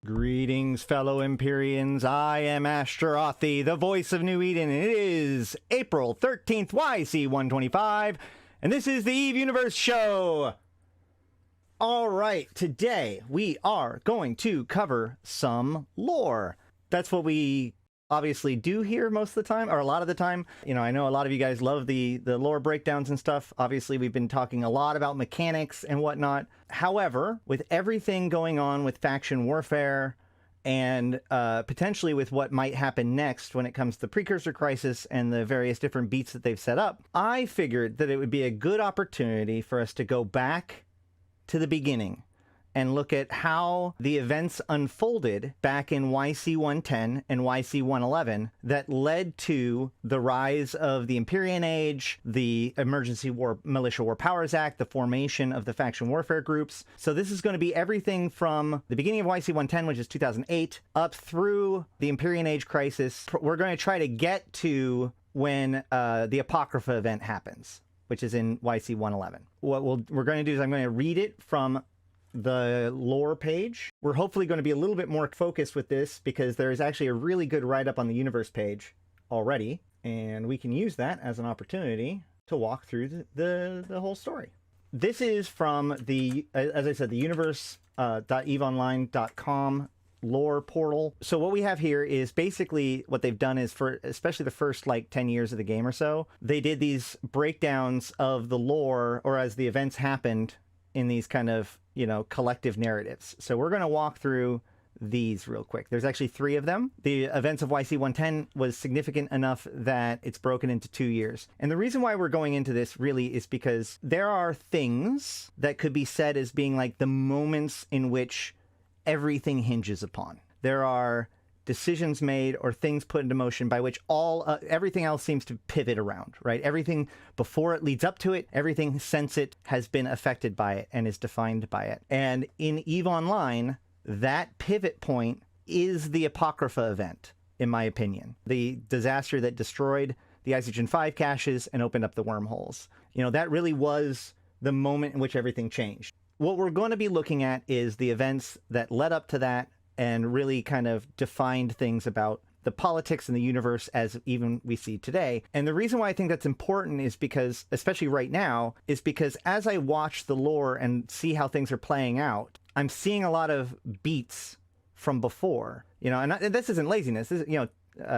Greetings, fellow Empyreans. I am Ashtarothi, the voice of New Eden, and it is April 13th, YC125, and this is the Eve Universe Show. All right, today we are going to cover some lore. That's what we obviously do here most of the time, or a lot of the time. You know, I know a lot of you guys love the lore breakdowns and stuff. Obviously, we've been talking a lot about mechanics and whatnot. However, with everything going on with faction warfare and potentially with what might happen next when it comes to Precursor Crisis and the various different beats that they've set up, I figured that it would be a good opportunity for us to go back to the beginning and look at how the events unfolded back in YC110 and YC111 that led to the rise of the Empyrean Age, the Emergency Militia War Powers Act, the formation of the faction warfare groups. So this is going to be everything from the beginning of YC110, which is 2008, up through the Empyrean Age crisis. We're going to try to get to when the Apocrypha event happens, which is in YC111. What we're going to do is I'm going to read it from the lore page. We're hopefully going to be a little bit more focused with this because there is actually a really good write-up on the universe page already, and we can use that as an opportunity to walk through the whole story. This is from the, as I said, the universe.eveonline.com lore portal. So what we have here is basically what they've done is, for especially the first like 10 years of the game or so, they did these breakdowns of the lore, or as the events happened, in these kind of, you know, collective narratives. So we're going to walk through these real quick. There's actually 3 of them. The events of YC110 was significant enough that it's broken into 2 years. And the reason why we're going into this really is because there are things that could be said as being like the moments in which everything hinges upon. There are decisions made or things put into motion by which everything else seems to pivot around, right? Everything before it leads up to it, everything since it has been affected by it and is defined by it. And in EVE Online, that pivot point is the Apocrypha event, in my opinion. The disaster that destroyed the Isogen 5 caches and opened up the wormholes. You know, that really was the moment in which everything changed. What we're going to be looking at is the events that led up to that and really kind of defined things about the politics in the universe as even we see today. And the reason why I think that's important is because, especially right now, is because as I watch the lore and see how things are playing out, I'm seeing a lot of beats from before, you know, and this isn't laziness. This is, you know,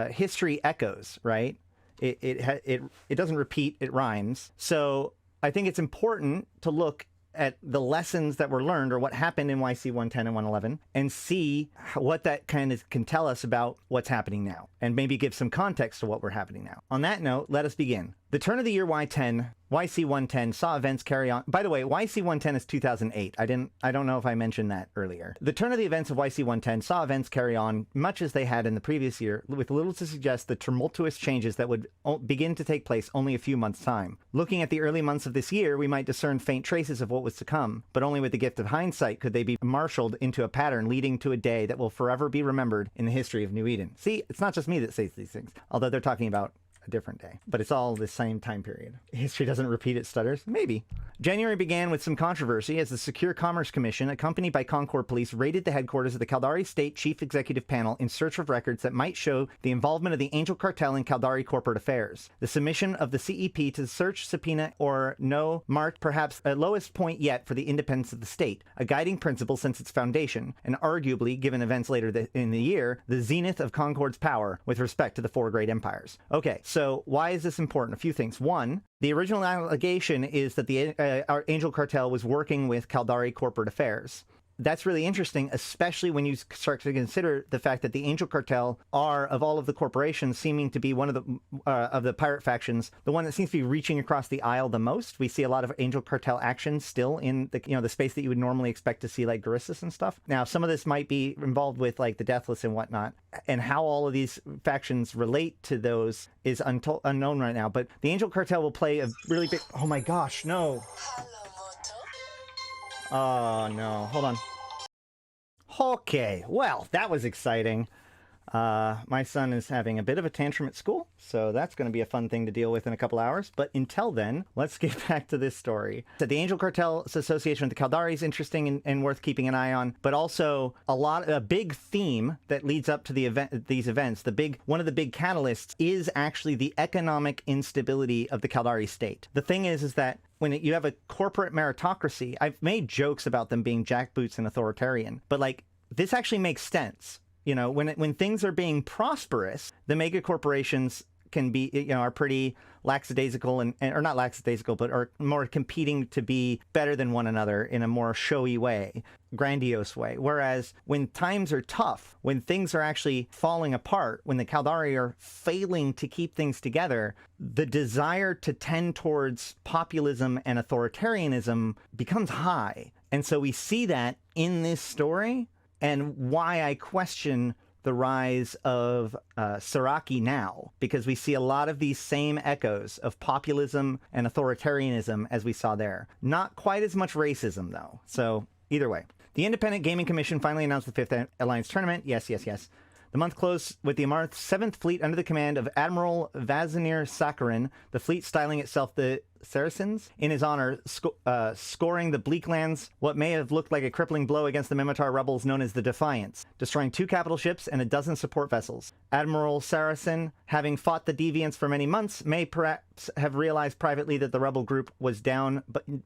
history echoes, right? It doesn't repeat, it rhymes. So I think it's important to look at the lessons that were learned, or what happened in YC110 and 111, and see what that kind of can tell us about what's happening now, and maybe give some context to what we're happening now. On that note, let us begin. The turn of the year YC110 saw events carry on. By the way, YC110 is 2008. I don't know if I mentioned that earlier. The turn of the events of YC110 saw events carry on much as they had in the previous year, with little to suggest the tumultuous changes that would begin to take place only a few months' time. Looking at the early months of this year, we might discern faint traces of what was to come, but only with the gift of hindsight could they be marshaled into a pattern leading to a day that will forever be remembered in the history of New Eden. See, it's not just me that says these things, although they're talking about a different day, but it's all the same time period. History doesn't repeat, it stutters. Maybe. January began with some controversy as the Secure Commerce Commission, accompanied by CONCORD police, raided the headquarters of the Caldari State Chief Executive Panel in search of records that might show the involvement of the Angel Cartel in Caldari corporate affairs. The submission of the CEP to search, subpoena, or no marked perhaps a lowest point yet for the independence of the state, a guiding principle since its foundation, and arguably, given events later in the year, the zenith of CONCORD's power with respect to the 4 great empires. Okay, so why is this important? A few things. One, the original allegation is that the our Angel Cartel was working with Caldari corporate affairs. That's really interesting, especially when you start to consider the fact that the Angel Cartel are, of all of the corporations, seeming to be one of the pirate factions, the one that seems to be reaching across the aisle the most. We see a lot of Angel Cartel action still in the, you know, the space that you would normally expect to see, like Gerissus and stuff. Now, some of this might be involved with like the Deathless and whatnot, and how all of these factions relate to those is unknown right now. But the Angel Cartel will play a really big. Oh my gosh, no. Oh, no. Hold on. Okay. Well, that was exciting. My son is having a bit of a tantrum at school. So that's going to be a fun thing to deal with in a couple hours. But until then, let's get back to this story. So the Angel Cartel's association with the Caldari is interesting and worth keeping an eye on, but also a big theme that leads up to these events. One of the big catalysts is actually the economic instability of the Caldari state. The thing is that when you have a corporate meritocracy, I've made jokes about them being jackboots and authoritarian, but like this actually makes sense. You know, when things are being prosperous, the mega corporations can be, are pretty lackadaisical or not lackadaisical, but are more competing to be better than one another in a more showy way, grandiose way. Whereas when times are tough, when things are actually falling apart, when the Caldari are failing to keep things together, the desire to tend towards populism and authoritarianism becomes high. And so we see that in this story, and why I question the rise of Saraki now, because we see a lot of these same echoes of populism and authoritarianism as we saw there. Not quite as much racism, though. So either way. The Independent Gaming Commission finally announced the 5th Alliance Tournament. Yes, yes, yes. The month closed with the Amarth's 7th Fleet under the command of Admiral Vazimir Sakharin, the fleet styling itself the Saracens in his honor, scoring the Bleaklands what may have looked like a crippling blow against the Minmatar rebels known as the Defiance, destroying 2 capital ships and a dozen support vessels. Admiral Saracen, having fought the Deviants for many months, may perhaps have realized privately that the rebel group was down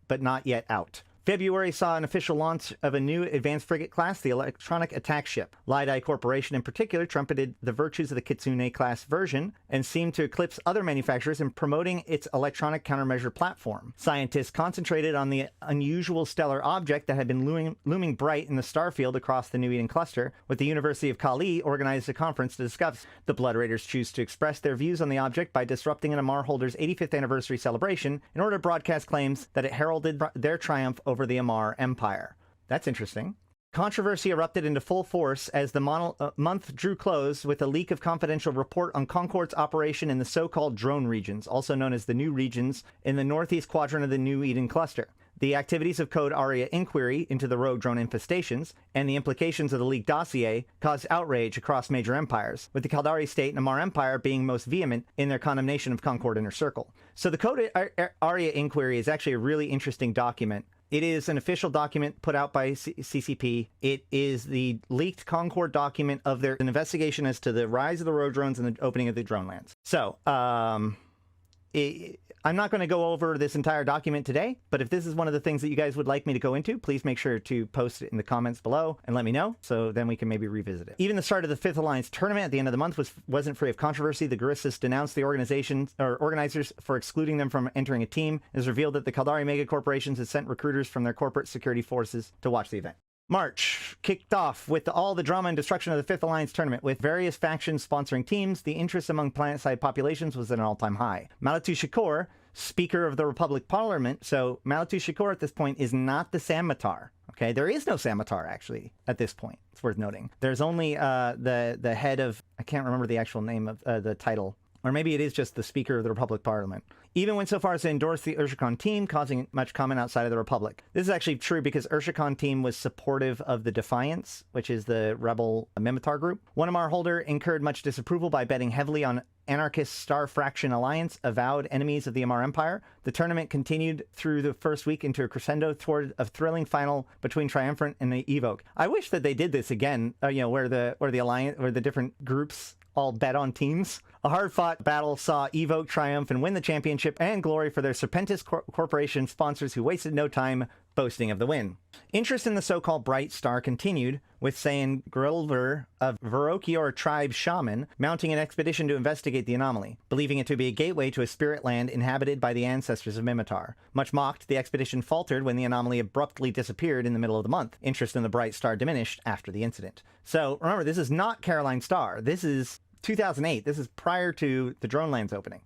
but not yet out. February saw an official launch of a new advanced frigate class, the Electronic Attack Ship. Lydai Corporation in particular trumpeted the virtues of the Kitsune-class version and seemed to eclipse other manufacturers in promoting its electronic countermeasure platform. Scientists concentrated on the unusual stellar object that had been looming bright in the starfield across the New Eden cluster, with the University of Kali organized a conference to discuss. The Blood Raiders choose to express their views on the object by disrupting an Amar holder's 85th anniversary celebration in order to broadcast claims that it heralded their triumph over the Amar Empire. That's interesting. Controversy erupted into full force as the month drew close with a leak of confidential report on CONCORD's operation in the so-called drone regions, also known as the New Regions, in the northeast quadrant of the New Eden cluster. The activities of Code Aria inquiry into the rogue drone infestations and the implications of the leaked dossier caused outrage across major empires, with the Caldari state and Amar Empire being most vehement in their condemnation of CONCORD Inner Circle. So the Code Aria inquiry is actually a really interesting document. It is an official document put out by CCP. It is the leaked CONCORD document of an investigation as to the rise of the rogue drones and the opening of the drone lands. So, I'm not going to go over this entire document today, but if this is one of the things that you guys would like me to go into, please make sure to post it in the comments below and let me know, so then we can maybe revisit it. Even the start of the 5th Alliance tournament at the end of the month wasn't free of controversy. The Guristas denounced the organizers for excluding them from entering a team. It was revealed that the Caldari mega corporations had sent recruiters from their corporate security forces to watch the event. March kicked off with all the drama and destruction of the 5th Alliance tournament, with various factions sponsoring teams. The interest among planet-side populations was at an all-time high. Malatu Shakor, Speaker of the Republic Parliment, so Malatu Shakor at this point is not the Sammatar. Okay, there is no Sammatar actually at this point. It's worth noting. There's only the head of, I can't remember the actual name of the title. Or maybe it is just the Speaker of the Republic Parliament. Even went so far as to endorse the Ishukone team, causing much comment outside of the Republic. This is actually true because Ishukone team was supportive of the Defiance, which is the rebel Minmatar group. One Amar holder incurred much disapproval by betting heavily on anarchist Star Fraction Alliance, avowed enemies of the Amar Empire. The tournament continued through the first week into a crescendo toward a thrilling final between Triumphant and the Evoke. I wish that they did this again, where the different groups all bet on teams. A hard-fought battle saw Evoke triumph and win the championship and glory for their Serpentis Corporation sponsors who wasted no time boasting of the win. Interest in the so-called Bright Star continued, with Sayan Grilver, a Verrokior tribe shaman, mounting an expedition to investigate the anomaly, believing it to be a gateway to a spirit land inhabited by the ancestors of Minmatar. Much mocked, the expedition faltered when the anomaly abruptly disappeared in the middle of the month. Interest in the Bright Star diminished after the incident. So, remember, this is not Caroline Star. This is 2008. This is prior to the drone lands opening.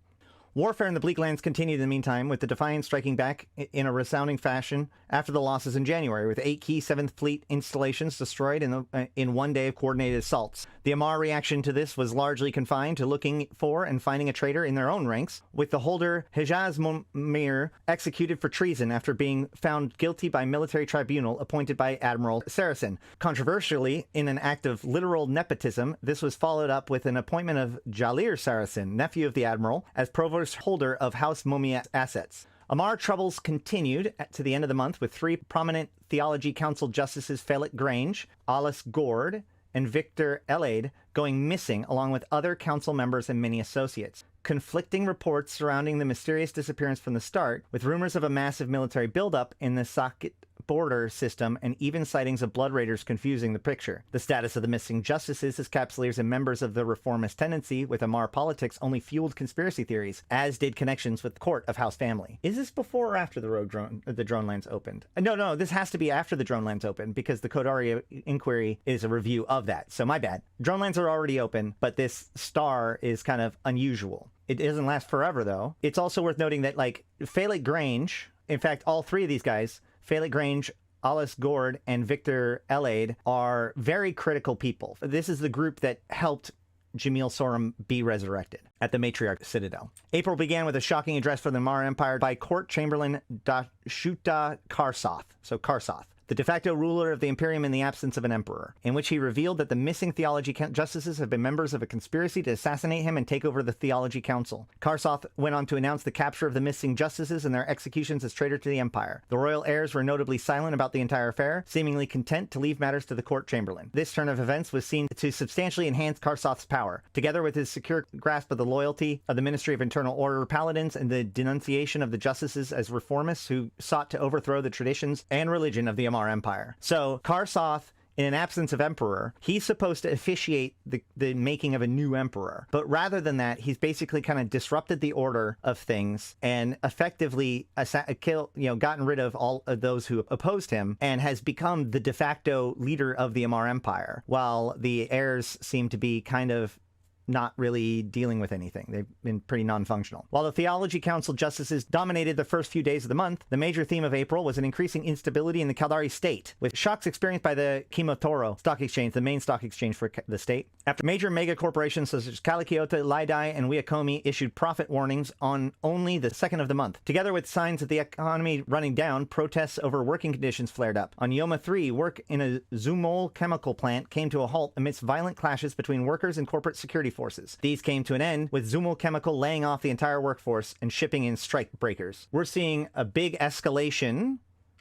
Warfare in the Bleak Lands continued in the meantime, with the Defiant striking back in a resounding fashion after the losses in January, with 8 key 7th Fleet installations destroyed in one day of coordinated assaults. The Amar reaction to this was largely confined to looking for and finding a traitor in their own ranks, with the holder Hejaz Momir executed for treason after being found guilty by military tribunal appointed by Admiral Saracen. Controversially, in an act of literal nepotism, this was followed up with an appointment of Jalir Saracen, nephew of the Admiral, as provost holder of House Momia assets. Amar troubles continued to the end of the month, with 3 prominent Theology Council justices Felix Grange, Alice Gord, and Victor Elaide going missing, along with other council members and many associates. Conflicting reports surrounding the mysterious disappearance from the start, with rumors of a massive military buildup in the Sakit border system and even sightings of blood raiders confusing the picture. The status of the missing justices as capsuleers and members of the reformist tendency with Amar politics only fueled conspiracy theories, as did connections with the court of House Family. Is this before or after the drone lands opened? No, this has to be after the drone lands opened, because the Caldari inquiry is a review of that. So my bad. Drone lands are already open, but this star is kind of unusual. It doesn't last forever, though. It's also worth noting that, like, Felix Grange, in fact, all 3 of these guys, Felix Grange, Alice Gord, and Victor Elaide, are very critical people. This is the group that helped Jamyl Sorum be resurrected at the Matriarch Citadel. April began with a shocking address for the Amar Empire by Court Chamberlain Dashuta Karsoth. So Karsoth, the de facto ruler of the Imperium in the absence of an emperor, in which he revealed that the missing Theology Justices have been members of a conspiracy to assassinate him and take over the Theology Council. Karsoth went on to announce the capture of the missing Justices and their executions as traitor to the Empire. The royal heirs were notably silent about the entire affair, seemingly content to leave matters to the Court Chamberlain. This turn of events was seen to substantially enhance Karsoth's power, together with his secure grasp of the loyalty of the Ministry of Internal Order paladins and the denunciation of the Justices as reformists who sought to overthrow the traditions and religion of the Amar Empire. So Karsoth, in an absence of emperor, he's supposed to officiate the making of a new emperor. But rather than that, he's basically kind of disrupted the order of things and effectively gotten rid of all of those who opposed him, and has become the de facto leader of the Amar Empire, while the heirs seem to be kind of not really dealing with anything. They've been pretty non-functional. While the Theology Council justices dominated the first few days of the month, the major theme of April was an increasing instability in the Caldari state, with shocks experienced by the Kimotoro stock exchange, the main stock exchange for the state. After major mega corporations such as Calichiota, Laidai, and Wiakomi issued profit warnings on only the 2nd of the month. Together with signs of the economy running down, protests over working conditions flared up. On Yoma 3, work in a Zumol chemical plant came to a halt amidst violent clashes between workers and corporate security forces. These came to an end with Zumul Chemical laying off the entire workforce and shipping in strike breakers. We're seeing a big escalation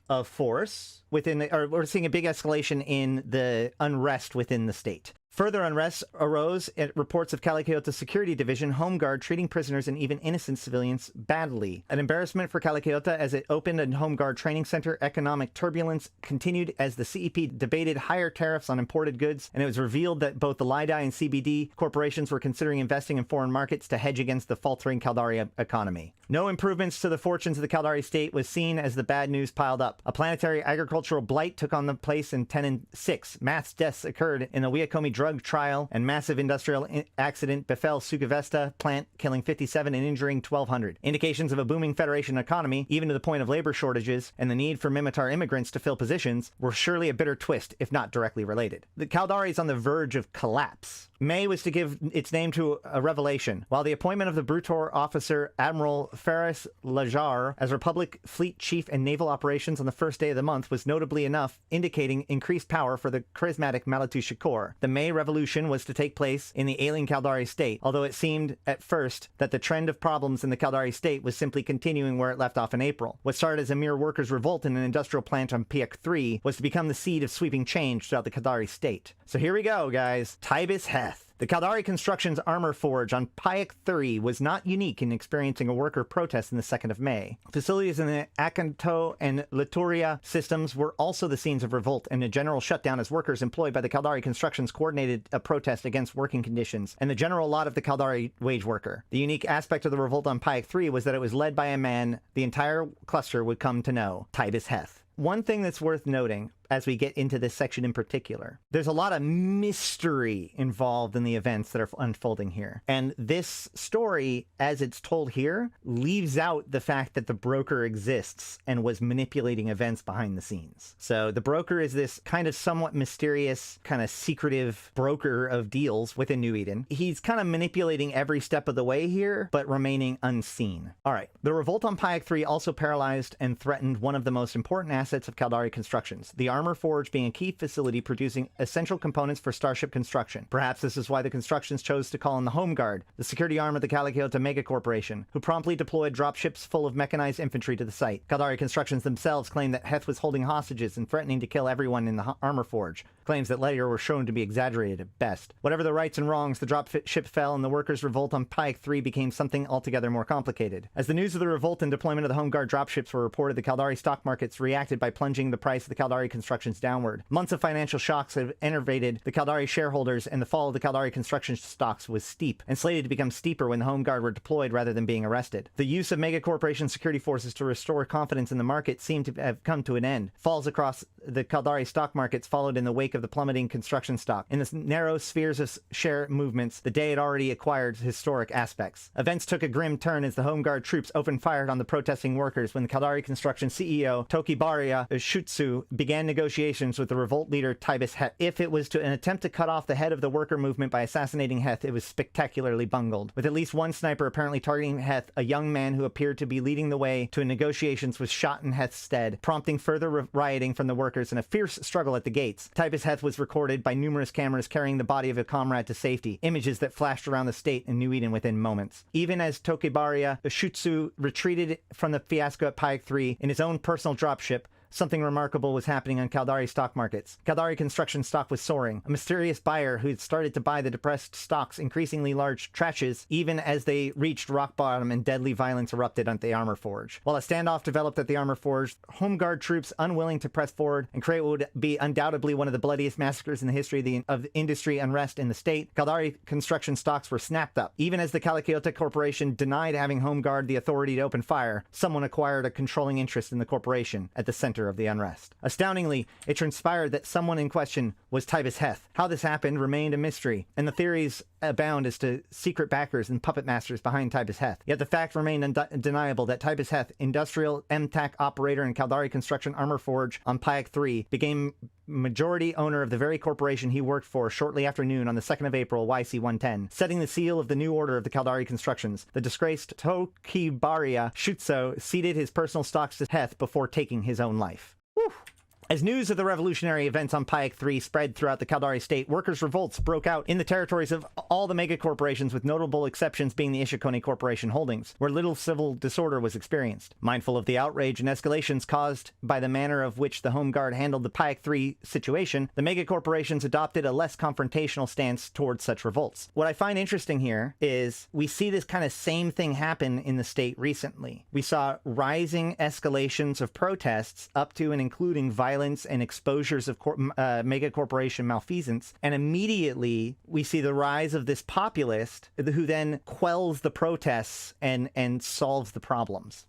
of force we're seeing a big escalation in the unrest within the state. Further unrest arose at reports of Calichiota Security Division Home Guard treating prisoners and even innocent civilians badly. An embarrassment for Calichiota as it opened a Home Guard training center. Economic turbulence continued as the CEP debated higher tariffs on imported goods, and it was revealed that both the Laidai and CBD corporations were considering investing in foreign markets to hedge against the faltering Caldari economy. No improvements to the fortunes of the Caldari state was seen as the bad news piled up. A planetary agricultural blight took on the place in 10 and 6. Mass deaths occurred in the Wiakomi drug trial, and massive industrial accident befell Sukavesta plant, killing 57 and injuring 1,200. Indications of a booming Federation economy, even to the point of labor shortages and the need for Minmatar immigrants to fill positions, were surely a bitter twist, if not directly related. The Caldari is on the verge of collapse. May was to give its name to a revelation. While the appointment of the Brutor officer Admiral Ferris Lajar as Republic Fleet Chief and Naval Operations on the first day of the month was notably enough, indicating increased power for the charismatic Malatu Shakur. The May Revolution was to take place in the ailing Caldari state, although it seemed at first that the trend of problems in the Caldari state was simply continuing where it left off in April. What started as a mere workers' revolt in an industrial plant on Piak 3 was to become the seed of sweeping change throughout the Caldari state. So here we go, guys. Tibus Heth. The Caldari Construction's armor forge on Piak 3 was not unique in experiencing a worker protest in the 2nd of May. Facilities in the Akanto and Lituria systems were also the scenes of revolt and a general shutdown as workers employed by the Caldari Constructions coordinated a protest against working conditions and the general lot of the Caldari wage worker. The unique aspect of the revolt on Piak 3 was that it was led by a man the entire cluster would come to know, Tibus Heth. One thing that's worth noting, as we get into this section in particular. There's a lot of mystery involved in the events that are unfolding here. And this story, as it's told here, leaves out the fact that the broker exists and was manipulating events behind the scenes. So the broker is this kind of somewhat mysterious, kind of secretive broker of deals within New Eden. He's kind of manipulating every step of the way here, but remaining unseen. All right. The revolt on Pyac 3 also paralyzed and threatened one of the most important assets of Caldari Constructions, the Armor Forge being a key facility producing essential components for starship construction. Perhaps this is why the Constructions chose to call in the Home Guard, the security arm of the Calicote Mega Corporation, who promptly deployed dropships full of mechanized infantry to the site. Caldari Constructions themselves claimed that Heth was holding hostages and threatening to kill everyone in the Armor Forge, claims that later were shown to be exaggerated at best. Whatever the rights and wrongs, the dropship fell and the workers' revolt on Pyac 3 became something altogether more complicated. As the news of the revolt and deployment of the Home Guard dropships were reported, the Caldari stock markets reacted by plunging the price of the Caldari Constructions downward. Months of financial shocks have enervated the Caldari shareholders, and the fall of the Caldari Construction stocks was steep, and slated to become steeper when the Home Guard were deployed rather than being arrested. The use of mega corporation security forces to restore confidence in the market seemed to have come to an end. Falls across the Caldari stock markets followed in the wake of the plummeting construction stock. In the narrow spheres of share movements, the day had already acquired historic aspects. Events took a grim turn as the Home Guard troops opened fire on the protesting workers when the Caldari Construction CEO Tokibaria Shutsu began negotiations with the revolt leader Tibus Heth. If it was an attempt to cut off the head of the worker movement by assassinating Heth, it was spectacularly bungled. With at least one sniper apparently targeting Heth, a young man who appeared to be leading the way to negotiations was shot in Heth's stead, prompting further rioting from the workers and a fierce struggle at the gates. Tibus Heth was recorded by numerous cameras carrying the body of a comrade to safety, images that flashed around the state and New Eden within moments. Even as Tokibaria Shutsu retreated from the fiasco at Pyac 3 in his own personal dropship, something remarkable was happening on Caldari stock markets. Caldari Construction stock was soaring. A mysterious buyer who had started to buy the depressed stock's increasingly large tranches even as they reached rock bottom and deadly violence erupted at the Armor Forge. While a standoff developed at the Armor Forge, Home Guard troops unwilling to press forward and create what would be undoubtedly one of the bloodiest massacres in the history of industry unrest in the state, Caldari Construction stocks were snapped up. Even as the Calicote Corporation denied having Home Guard the authority to open fire, someone acquired a controlling interest in the corporation at the center of the unrest. Astoundingly, it transpired that someone in question was Tibus Heth. How this happened remained a mystery, and the theories abound as to secret backers and puppet masters behind Tibus Heth. Yet the fact remained undeniable that Tibus Heth, industrial MTAC operator in Caldari Construction Armor Forge on Pyac 3, became majority owner of the very corporation he worked for shortly after noon on the 2nd of April YC110, setting the seal of the new order of the Caldari Constructions. The disgraced Tokibaria Shutsu ceded his personal stocks to Heth before taking his own life. Whew. As news of the revolutionary events on Pyac 3 spread throughout the Caldari state, workers' revolts broke out in the territories of all the mega corporations, with notable exceptions being the Ishukone Corporation holdings, where little civil disorder was experienced. Mindful of the outrage and escalations caused by the manner of which the Home Guard handled the Pyac 3 situation, the mega corporations adopted a less confrontational stance towards such revolts. What I find interesting here is we see this kind of same thing happen in the state recently. We saw rising escalations of protests up to and including violence and exposures of mega corporation malfeasance, and immediately we see the rise of this populist who then quells the protests and solves the problems.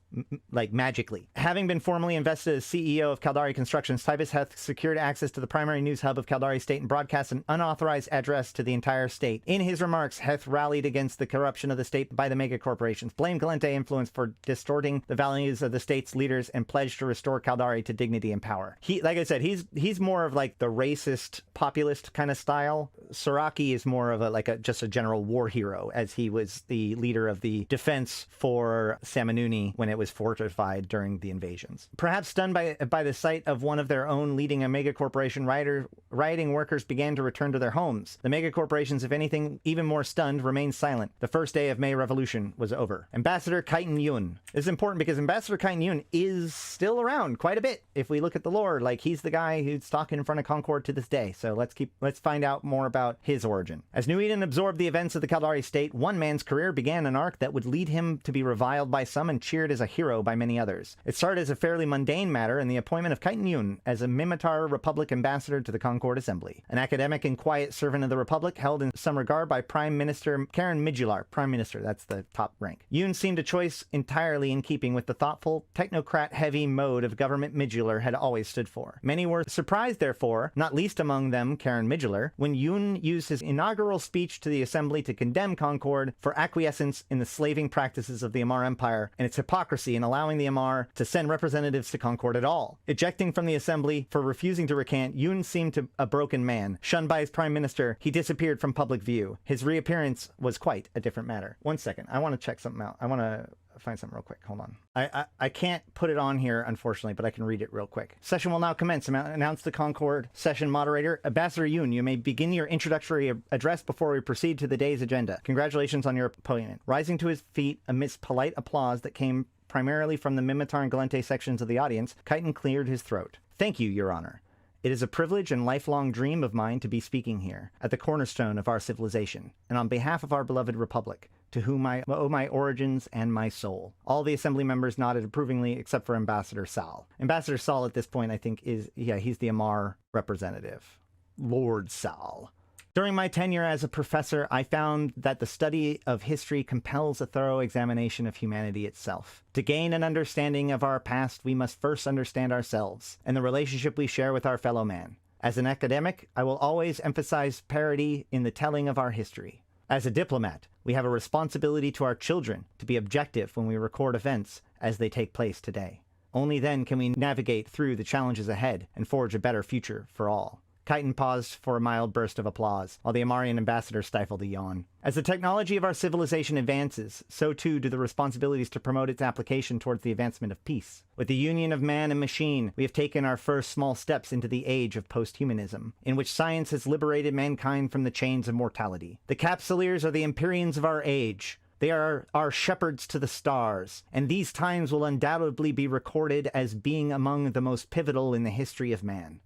Like magically. Having been formally invested as CEO of Caldari Constructions, Tibus Heth secured access to the primary news hub of Caldari State and broadcast an unauthorized address to the entire state. In his remarks, Heth rallied against the corruption of the state by the mega corporations, blamed Gallente influence for distorting the values of the state's leaders, and pledged to restore Caldari to dignity and power. Like I said, he's more of like the racist populist kind of style. Saraki is more of just a general war hero, as he was the leader of the defense for Samanuni when it was fortified during the invasions. Perhaps stunned by the sight of one of their own leading a mega corporation, rioting workers began to return to their homes. The mega corporations, if anything, even more stunned, remained silent. The first day of May Revolution was over. Ambassador Keitan Yun. This is important because Ambassador Keitan Yun is still around quite a bit. If we look at the lore, like he's the guy who's talking in front of CONCORD to this day. So let's find out more about his origin. As New Eden absorbed the events of the Caldari state, one man's career began an arc that would lead him to be reviled by some and cheered as a hero by many others. It started as a fairly mundane matter in the appointment of Keitan Yun as a Minmatar Republic ambassador to the CONCORD Assembly, an academic and quiet servant of the Republic held in some regard by Prime Minister Karen Midjular. Prime Minister, that's the top rank. Yun seemed a choice entirely in keeping with the thoughtful, technocrat-heavy mode of government Midjular had always stood for. Many were surprised, therefore, not least among them Karen Midjular, when Yun used his inaugural speech to the Assembly to condemn CONCORD for acquiescence in the slaving practices of the Amar Empire and its hypocrisy in allowing the Amar to send representatives to CONCORD at all. Ejecting from the Assembly for refusing to recant, Yun seemed to a broken man. Shunned by his Prime Minister, he disappeared from public view. His reappearance was quite a different matter. One second, I want to check something out. I want to find something real quick. Hold on. I can't put it on here, unfortunately, but I can read it real quick. Session will now commence. Announce the CONCORD session moderator. Ambassador Yun, you may begin your introductory address before we proceed to the day's agenda. Congratulations on your appointment. Rising to his feet amidst polite applause that came primarily from the Minmatar and Gallente sections of the audience, Keitan cleared his throat. Thank you, Your Honor. It is a privilege and lifelong dream of mine to be speaking here, at the cornerstone of our civilization, and on behalf of our beloved Republic, to whom I owe my origins and my soul. All the Assembly members nodded approvingly, except for Ambassador Sal. Ambassador Sal at this point, I think, he's the Amar representative. Lord Sal. During my tenure as a professor, I found that the study of history compels a thorough examination of humanity itself. To gain an understanding of our past, we must first understand ourselves and the relationship we share with our fellow man. As an academic, I will always emphasize parity in the telling of our history. As a diplomat, we have a responsibility to our children to be objective when we record events as they take place today. Only then can we navigate through the challenges ahead and forge a better future for all. Keitan paused for a mild burst of applause, while the Amarian ambassador stifled a yawn. As the technology of our civilization advances, so too do the responsibilities to promote its application towards the advancement of peace. With the union of man and machine, we have taken our first small steps into the age of post-humanism, in which science has liberated mankind from the chains of mortality. The Capsuleers are the Empyreans of our age. They are our shepherds to the stars, and these times will undoubtedly be recorded as being among the most pivotal in the history of man.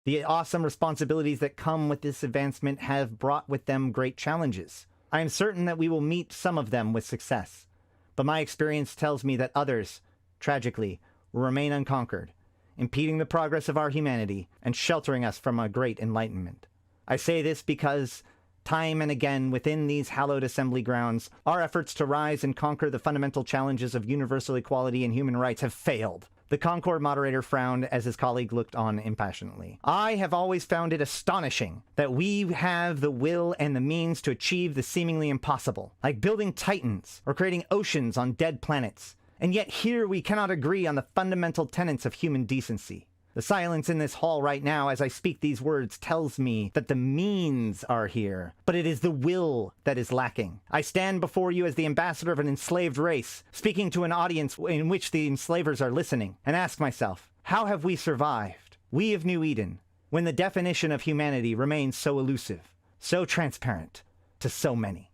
The awesome responsibilities that come with this advancement have brought with them great challenges. I am certain that we will meet some of them with success, but my experience tells me that others, tragically, will remain unconquered, impeding the progress of our humanity and sheltering us from a great enlightenment. I say this because, time and again within these hallowed assembly grounds, our efforts to rise and conquer the fundamental challenges of universal equality and human rights have failed. The CONCORD moderator frowned as his colleague looked on impassionately. I have always found it astonishing that we have the will and the means to achieve the seemingly impossible, like building titans or creating oceans on dead planets. And yet here we cannot agree on the fundamental tenets of human decency. The silence in this hall right now as I speak these words tells me that the means are here, but it is the will that is lacking. I stand before you as the ambassador of an enslaved race, speaking to an audience in which the enslavers are listening, and ask myself, how have we survived, we of New Eden, when the definition of humanity remains so elusive, so transparent to so many?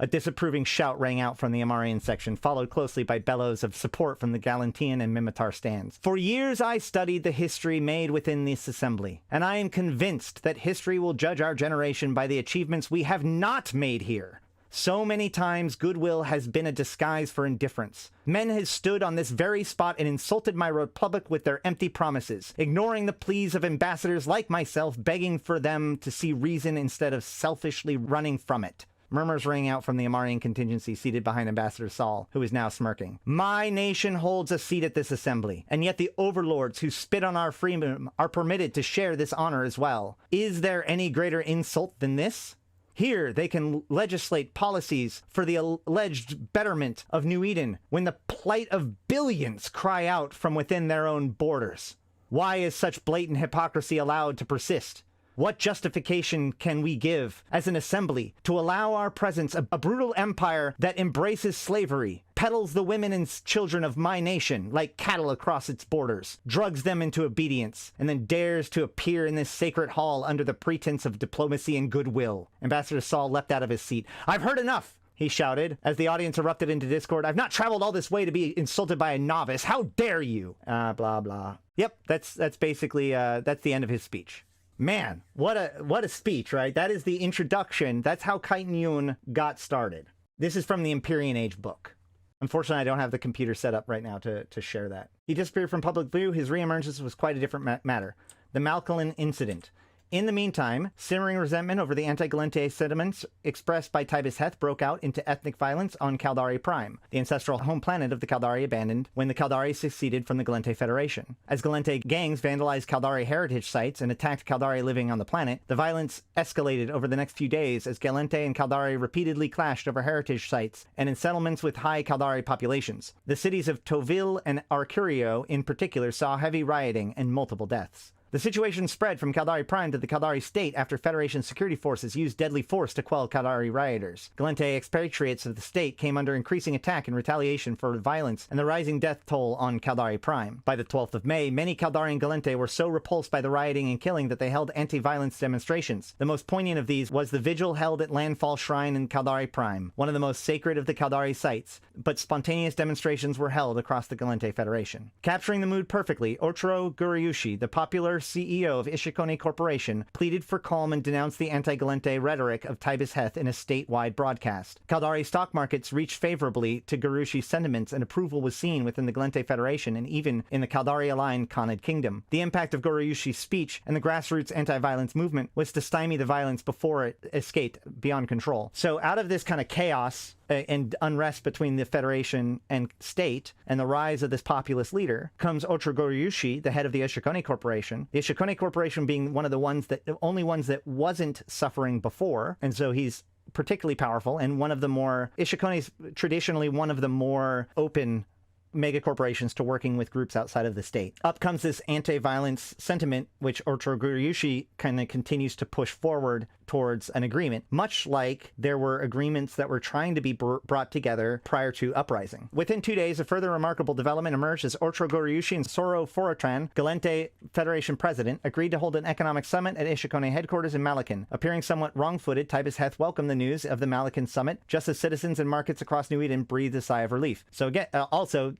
A disapproving shout rang out from the Amarian section, followed closely by bellows of support from the Galentian and Minmatar stands. For years I studied the history made within this assembly, and I am convinced that history will judge our generation by the achievements we have not made here. So many times goodwill has been a disguise for indifference. Men have stood on this very spot and insulted my republic with their empty promises, ignoring the pleas of ambassadors like myself, begging for them to see reason instead of selfishly running from it. Murmurs rang out from the Amarian contingency seated behind Ambassador Saul, who is now smirking. My nation holds a seat at this assembly, and yet the overlords who spit on our freedom are permitted to share this honor as well. Is there any greater insult than this? Here they can legislate policies for the alleged betterment of New Eden when the plight of billions cry out from within their own borders. Why is such blatant hypocrisy allowed to persist? What justification can we give as an assembly to allow our presence a brutal empire that embraces slavery, peddles the women and children of my nation like cattle across its borders, drugs them into obedience, and then dares to appear in this sacred hall under the pretense of diplomacy and goodwill? Ambassador Saul leapt out of his seat. I've heard enough, he shouted, as the audience erupted into discord. I've not traveled all this way to be insulted by a novice. How dare you? Blah, blah. Yep, that's basically, that's the end of his speech. Man, what a speech, right? That is the introduction. That's how Keitan Yun got started. This is from the Empyrean Age book. Unfortunately, I don't have the computer set up right now to share that. He disappeared from public view. His reemergence was quite a different matter. The Malkalen Incident. In the meantime, simmering resentment over the anti-Gallente sentiments expressed by Tibus Heth broke out into ethnic violence on Caldari Prime, the ancestral home planet of the Caldari abandoned when the Caldari seceded from the Gallente Federation. As Gallente gangs vandalized Caldari heritage sites and attacked Caldari living on the planet, the violence escalated over the next few days as Gallente and Caldari repeatedly clashed over heritage sites and in settlements with high Caldari populations. The cities of Tovil and Arcurio in particular saw heavy rioting and multiple deaths. The situation spread from Caldari Prime to the Caldari State after Federation security forces used deadly force to quell Caldari rioters. Gallente expatriates of the state came under increasing attack in retaliation for violence and the rising death toll on Caldari Prime. By the 12th of May, many Caldari Gallente were so repulsed by the rioting and killing that they held anti-violence demonstrations. The most poignant of these was the vigil held at Landfall Shrine in Caldari Prime, one of the most sacred of the Caldari sites, but spontaneous demonstrations were held across the Gallente Federation. Capturing the mood perfectly, Otro Guriushi, the popular CEO of Ishukone Corporation, pleaded for calm and denounced the anti-Gallente rhetoric of Tibus Heth in a statewide broadcast. Caldari stock markets reached favorably to Gurushi's sentiments, and approval was seen within the Gallente Federation and even in the Caldari-aligned Conid Kingdom. The impact of Gurushi's speech and the grassroots anti-violence movement was to stymie the violence before it escaped beyond control. So out of this kind of chaos and unrest between the Federation and state and the rise of this populist leader comes Otro Guriushi, the head of the Ishukone Corporation. The Ishukone Corporation being one of the only ones that wasn't suffering before, and so he's particularly powerful and one of the more, Ishukone's traditionally one of the more open mega corporations to working with groups outside of the state. Up comes this anti-violence sentiment, which Otro Guriushi kind of continues to push forward towards an agreement, much like there were agreements that were trying to be brought together prior to uprising. Within 2 days, a further remarkable development emerged as Otro Guriushi and Soro Forotran, Gallente Federation president, agreed to hold an economic summit at Ishukone headquarters in Malkalen. Appearing somewhat wrong-footed, Tibus Heth welcomed the news of the Malkalen summit, just as citizens and markets across New Eden breathed a sigh of relief. So again, also,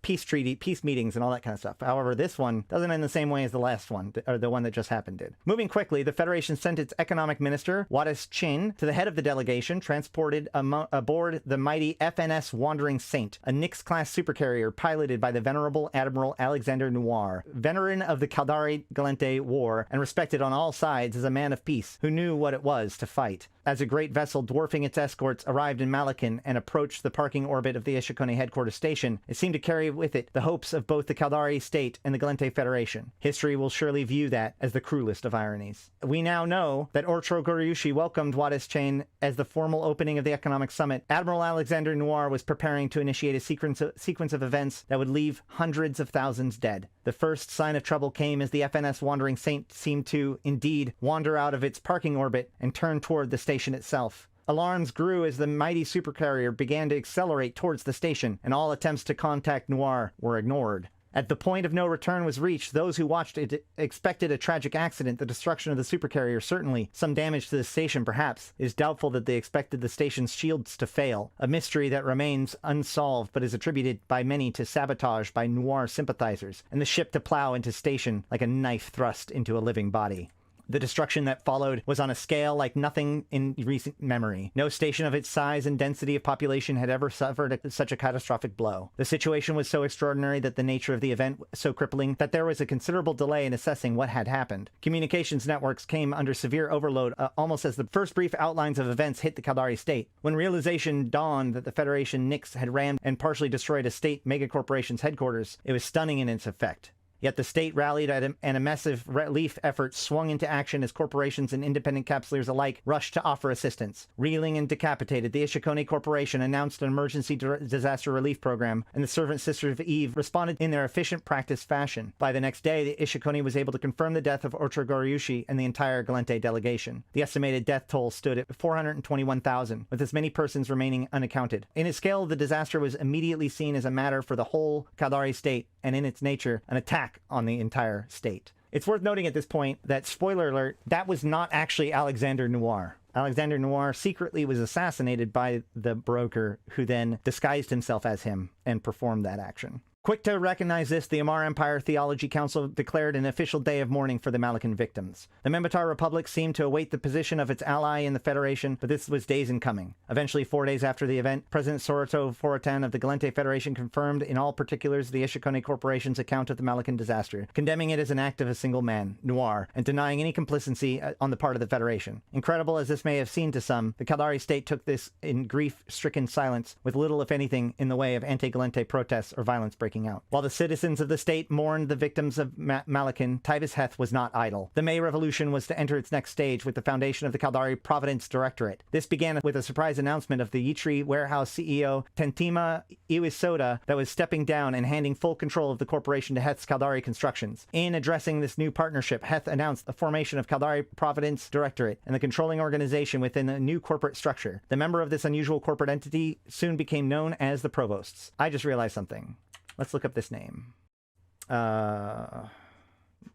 peace treaty, peace meetings, and all that kind of stuff. However, this one doesn't end the same way as the last one, or the one that just happened did. Moving quickly, the Federation sent its economic minister, Wadis Chin, to the head of the delegation, transported aboard the mighty FNS Wandering Saint, a Nyx-class supercarrier piloted by the venerable Admiral Alexander Noir, veteran of the Caldari Gallente War, and respected on all sides as a man of peace who knew what it was to fight. As a great vessel dwarfing its escorts arrived in Malkalen and approached the parking orbit of the Ishukone headquarters station, it seemed to carry with it the hopes of both the Caldari state and the Gallente Federation. History will surely view that as the cruelest of ironies. We now know that Otro Guriushi welcomed Wadis Chain as the formal opening of the economic summit. Admiral Alexander Noir was preparing to initiate a sequence of events that would leave hundreds of thousands dead. The first sign of trouble came as the FNS Wandering Saint seemed to, indeed, wander out of its parking orbit and turn toward the station itself. Alarms grew as the mighty supercarrier began to accelerate towards the station, and all attempts to contact Noir were ignored. At the point of no return was reached, those who watched it expected a tragic accident, the destruction of the supercarrier certainly, some damage to the station perhaps. It is doubtful that they expected the station's shields to fail, a mystery that remains unsolved but is attributed by many to sabotage by Noir sympathizers, and the ship to plow into station like a knife thrust into a living body. The destruction that followed was on a scale like nothing in recent memory. No station of its size and density of population had ever suffered such a catastrophic blow. The situation was so extraordinary, that the nature of the event so crippling, that there was a considerable delay in assessing what had happened. Communications networks came under severe overload almost as the first brief outlines of events hit the Caldari state. When realization dawned that the Federation Nyx had rammed and partially destroyed a state megacorporation's headquarters, it was stunning in its effect. Yet the state rallied and a massive relief effort swung into action as corporations and independent capsuleers alike rushed to offer assistance. Reeling and decapitated, the Ishukone Corporation announced an emergency disaster relief program, and the Servant Sisters of Eve responded in their efficient practice fashion. By the next day, the Ishukone was able to confirm the death of Otro Guriushi and the entire Gallente delegation. The estimated death toll stood at 421,000, with as many persons remaining unaccounted. In its scale, the disaster was immediately seen as a matter for the whole Caldari state, and in its nature, an attack on the entire state. It's worth noting at this point that, spoiler alert, that was not actually Alexander Noir. Alexander Noir secretly was assassinated by the broker, who then disguised himself as him and performed that action. Quick to recognize this, the Amarr Empire Theology Council declared an official day of mourning for the Malkalen victims. The Minmatar Republic seemed to await the position of its ally in the Federation, but this was days in coming. Eventually, 4 days after the event, President Soroto Forotan of the Gallente Federation confirmed in all particulars the Ishukone Corporation's account of the Malkalen disaster, condemning it as an act of a single man, Noir, and denying any complicity on the part of the Federation. Incredible as this may have seemed to some, the Caldari state took this in grief-stricken silence, with little, if anything, in the way of anti-Gallente protests or violence breaking out. While the citizens of the state mourned the victims of Malkalen, Tibus Heth was not idle. The May Revolution was to enter its next stage with the foundation of the Caldari Providence Directorate. This began with a surprise announcement of the Yitri warehouse CEO Tentima Iwisoda that was stepping down and handing full control of the corporation to Heth's Caldari Constructions. In addressing this new partnership, Heth announced the formation of Caldari Providence Directorate and the controlling organization within a new corporate structure. The member of this unusual corporate entity soon became known as the Provosts. I just realized something. Let's look up this name.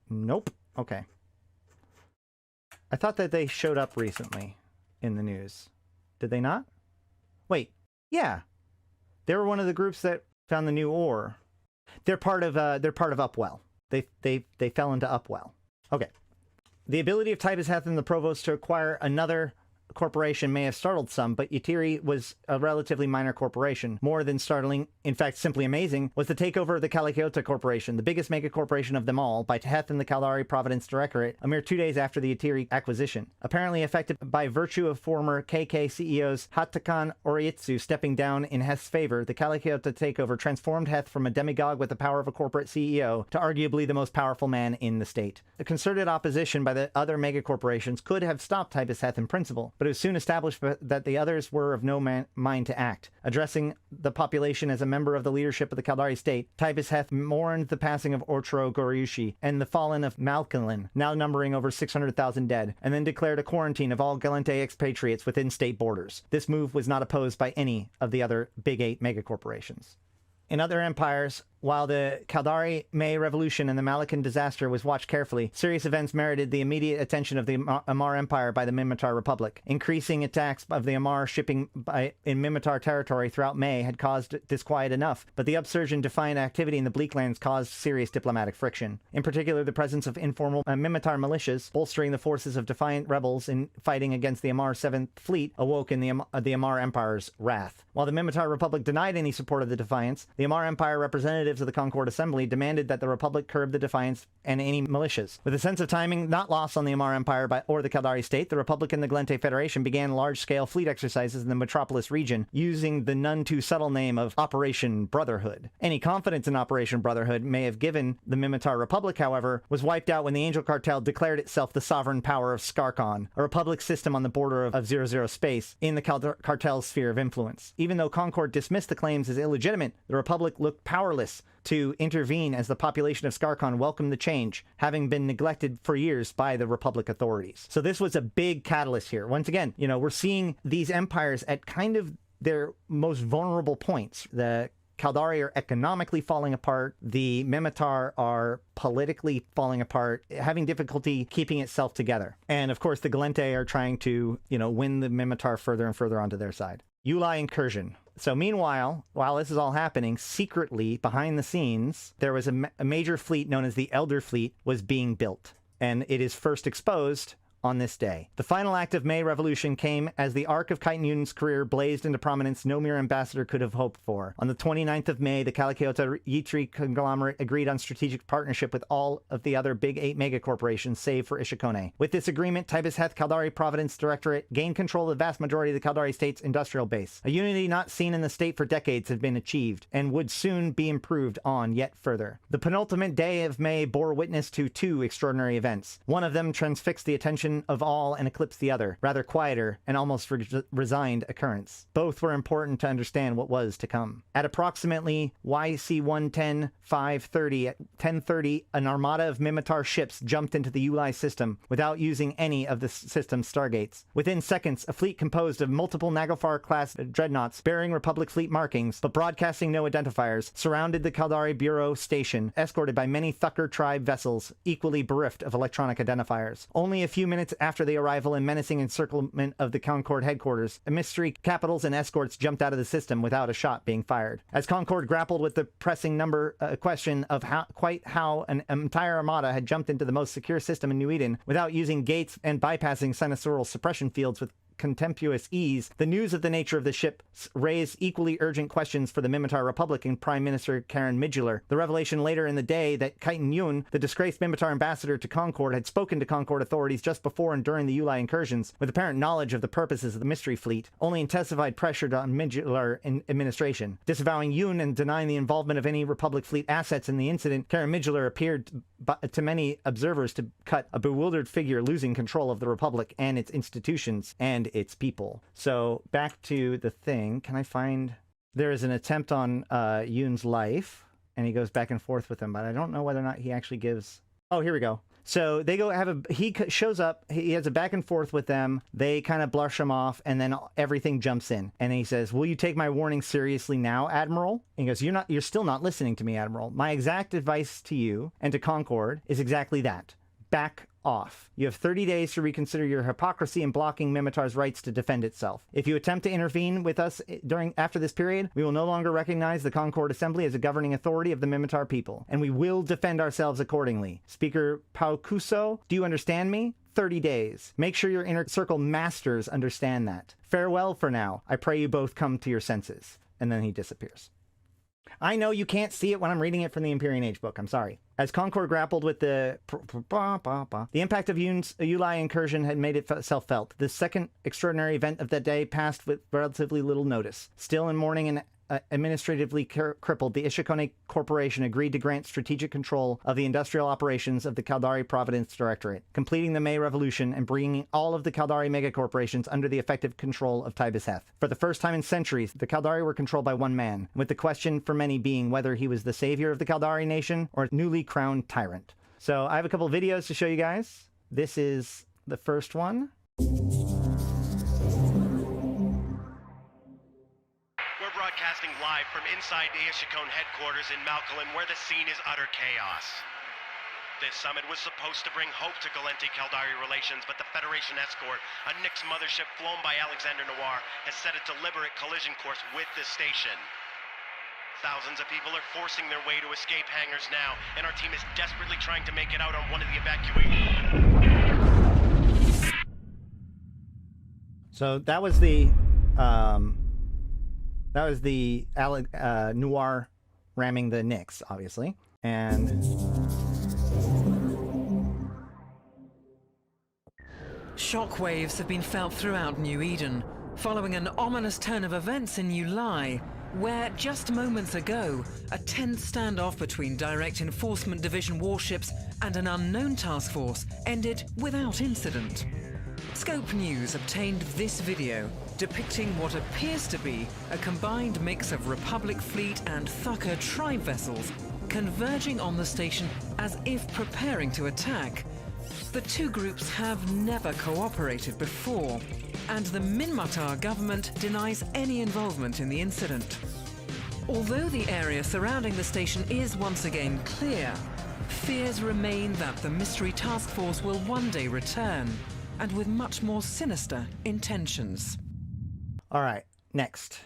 Nope. Okay. I thought that they showed up recently in the news. Did they not? Wait. Yeah. They were one of the groups that found the new ore. They're part of Upwell. They fell into Upwell. Okay. The ability of Tibus Heth and the Provost to acquire another corporation may have startled some, but Yitiri was a relatively minor corporation. More than startling, in fact simply amazing, was the takeover of the Calikiota Corporation, the biggest mega corporation of them all, by Heth and the Caldari Providence Directorate, a mere 2 days after the Yitiri acquisition. Apparently affected by virtue of former KK CEOs Hatakan Oriitsu stepping down in Heth's favor, the Calikiota takeover transformed Heth from a demagogue with the power of a corporate CEO to arguably the most powerful man in the state. A concerted opposition by the other mega corporations could have stopped Tibus Heth in principle, but it was soon established that the others were of no mind to act. Addressing the population as a member of the leadership of the Caldari state, Tibus Heth mourned the passing of Ortro Goriushi and the fallen of Malkalen, now numbering over 600,000 dead, and then declared a quarantine of all Gallente expatriates within state borders. This move was not opposed by any of the other Big 8 megacorporations. In other empires, while the Caldari May Revolution and the Malkalen disaster was watched carefully, serious events merited the immediate attention of the Amarr Empire by the Minmatar Republic. Increasing attacks of the Amarr shipping in Minmatar territory throughout May had caused disquiet enough, but the upsurge in defiant activity in the Bleaklands caused serious diplomatic friction. In particular, the presence of informal Minmatar militias, bolstering the forces of defiant rebels in fighting against the Amarr 7th Fleet, awoke in the Amarr Empire's wrath. While the Minmatar Republic denied any support of the Defiance, the Amarr Empire representatives of the CONCORD Assembly demanded that the Republic curb the Defiance and any militias. With a sense of timing not lost on the Amarr Empire or the Caldari state, the Republic and the Gallente Federation began large-scale fleet exercises in the Metropolis region, using the none-too-subtle name of Operation Brotherhood. Any confidence in Operation Brotherhood may have given the Minmatar Republic, however, was wiped out when the Angel Cartel declared itself the sovereign power of Skarkon, a Republic system on the border of 00 space, in the Cartel's sphere of influence. Even though CONCORD dismissed the claims as illegitimate, the Republic looked powerless to intervene as the population of Skarkon welcomed the change, having been neglected for years by the Republic authorities. So this was a big catalyst here. Once again, we're seeing these empires at kind of their most vulnerable points. The Caldari are economically falling apart. The Minmatar are politically falling apart, having difficulty keeping itself together. And of course, the Gallente are trying to, win the Minmatar further and further onto their side. Yulai Incursion. So meanwhile, while this is all happening, secretly, behind the scenes, there was a major fleet known as the Elder Fleet was being built. And it is first exposed on this day. The final act of May Revolution came as the arc of Keitan Yun's career blazed into prominence no mere ambassador could have hoped for. On the 29th of May, the Calikiota Yitri conglomerate agreed on strategic partnership with all of the other Big 8 megacorporations, save for Ishukone. With this agreement, Tibus Heth Caldari Providence Directorate gained control of the vast majority of the Caldari state's industrial base. A unity not seen in the state for decades had been achieved, and would soon be improved on yet further. The penultimate day of May bore witness to two extraordinary events. One of them transfixed the attention of all and eclipsed the other, rather quieter and almost resigned occurrence. Both were important to understand what was to come. At approximately YC111 5:30 at 10:30, an armada of Minmatar ships jumped into the Yulai system without using any of the system's stargates. Within seconds, a fleet composed of multiple Naglfar-class dreadnoughts bearing Republic fleet markings, but broadcasting no identifiers, surrounded the Caldari Bureau station, escorted by many Thucker tribe vessels, equally bereft of electronic identifiers. Only a few minutes minutes after the arrival and menacing encirclement of the CONCORD headquarters, mystery capitals and escorts jumped out of the system without a shot being fired. As CONCORD grappled with the pressing question of how an entire armada had jumped into the most secure system in New Eden without using gates and bypassing senatorial suppression fields with contemptuous ease, the news of the nature of the ships raised equally urgent questions for the Minmatar Republic and Prime Minister Karen Midgular. The revelation later in the day that Keitan Yun, the disgraced Minmatar ambassador to CONCORD, had spoken to CONCORD authorities just before and during the Yulai Incursions with apparent knowledge of the purposes of the mystery fleet, only intensified pressure on Midgular administration. Disavowing Yun and denying the involvement of any Republic fleet assets in the incident, Karen Midgular appeared to many observers to cut a bewildered figure losing control of the Republic and its institutions and its people. So back to the thing. Can I find... There is an attempt on Yun's life, and he goes back and forth with them, but I don't know whether or not he actually gives... Oh, here we go. So they go have a... He shows up, he has a back and forth with them, they kind of blush him off, and then everything jumps in. And he says, "Will you take my warning seriously now, Admiral?" And he goes, You're still not listening to me, Admiral. My exact advice to you and to CONCORD is exactly that. Back off. You have 30 days to reconsider your hypocrisy in blocking Minmatar's rights to defend itself. If you attempt to intervene with us after this period, we will no longer recognize the CONCORD Assembly as a governing authority of the Minmatar people, and we will defend ourselves accordingly. Speaker Paukuso, do you understand me? 30 days. Make sure your inner circle masters understand that. Farewell for now. I pray you both come to your senses. And then he disappears. I know you can't see it when I'm reading it from the Empyrean Age book. I'm sorry. As CONCORD grappled with the impact of Yun's Yulai Incursion had made itself felt. The second extraordinary event of that day passed with relatively little notice. Still in mourning and administratively crippled, the Ishukone Corporation agreed to grant strategic control of the industrial operations of the Caldari Providence Directorate, completing the May Revolution and bringing all of the Caldari megacorporations under the effective control of Tibus Heth. For the first time in centuries, the Caldari were controlled by one man, with the question for many being whether he was the savior of the Caldari nation or a newly crowned tyrant. So I have a couple of videos to show you guys. This is the first one. Broadcasting live from inside the Ishukone headquarters in Malkalen, where the scene is utter chaos. This summit was supposed to bring hope to Gallente-Caldari relations, but the Federation escort, a Nyx mothership flown by Alexander Noir, has set a deliberate collision course with this station. Thousands of people are forcing their way to escape hangars now, and our team is desperately trying to make it out on one of the evacuations. So that was the Noir ramming the Nyx, obviously. And shockwaves have been felt throughout New Eden, following an ominous turn of events in Yulai, where just moments ago, a tense standoff between Direct Enforcement Division warships and an unknown task force ended without incident. Scope News obtained this video depicting what appears to be a combined mix of Republic fleet and Thucker tribe vessels converging on the station as if preparing to attack. The two groups have never cooperated before, and the Minmatar government denies any involvement in the incident. Although the area surrounding the station is once again clear, fears remain that the mystery task force will one day return, and with much more sinister intentions. all right, next.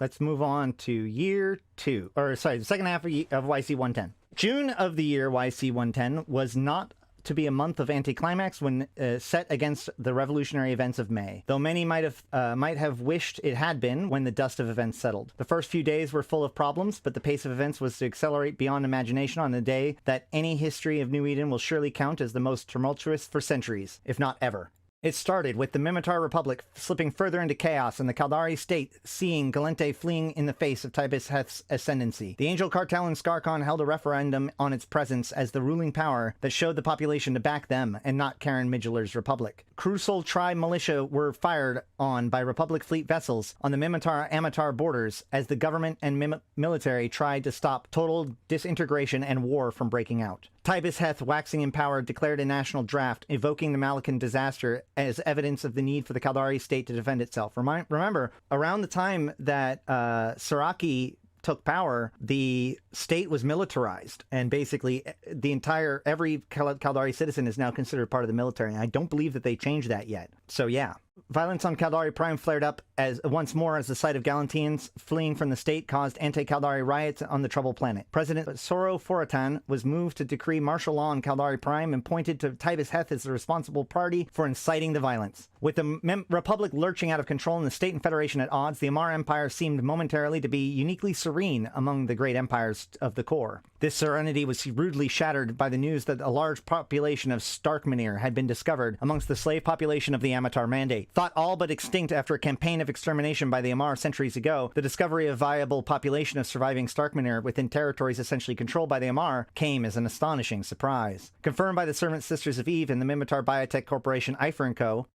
Let's move on to year 2. Or sorry, the second half of YC110. June of the year YC110 was not to be a month of anticlimax when set against the revolutionary events of May, though many might have wished it had been when the dust of events settled. The first few days were full of problems, but the pace of events was to accelerate beyond imagination on a day that any history of New Eden will surely count as the most tumultuous for centuries, if not ever. It started with the Minmatar Republic slipping further into chaos and the Caldari state seeing Gallente fleeing in the face of Tibus Heth's ascendancy. The Angel Cartel in Scarcon held a referendum on its presence as the ruling power that showed the population to back them and not Karen Midgular's Republic. Crucial tribe militia were fired on by Republic fleet vessels on the Minmatar-Ambasador borders as the government and military tried to stop total disintegration and war from breaking out. Tibus Heth, waxing in power, declared a national draft, evoking the Malkalen disaster as evidence of the need for the Caldari state to defend itself. Remember, around the time that Saraki took power, the state was militarized, and basically every Caldari citizen is now considered part of the military, and I don't believe that they changed that yet. So yeah. Violence on Caldari Prime flared up once more as the sight of Galentians fleeing from the state caused anti-Caldari riots on the troubled planet. President Soro Foratan was moved to decree martial law on Caldari Prime and pointed to Tibus Heth as the responsible party for inciting the violence. With the Republic lurching out of control and the state and Federation at odds, the Amarr Empire seemed momentarily to be uniquely serene among the great empires of the core. This serenity was rudely shattered by the news that a large population of Starkmanir had been discovered amongst the slave population of the Ambasador Mandate. Thought all but extinct after a campaign of extermination by the Amarr centuries ago, the discovery of viable population of surviving Starkmanir within territories essentially controlled by the Amarr came as an astonishing surprise. Confirmed by the Servant Sisters of Eve and the Minmatar Biotech Corporation Eifer & Co.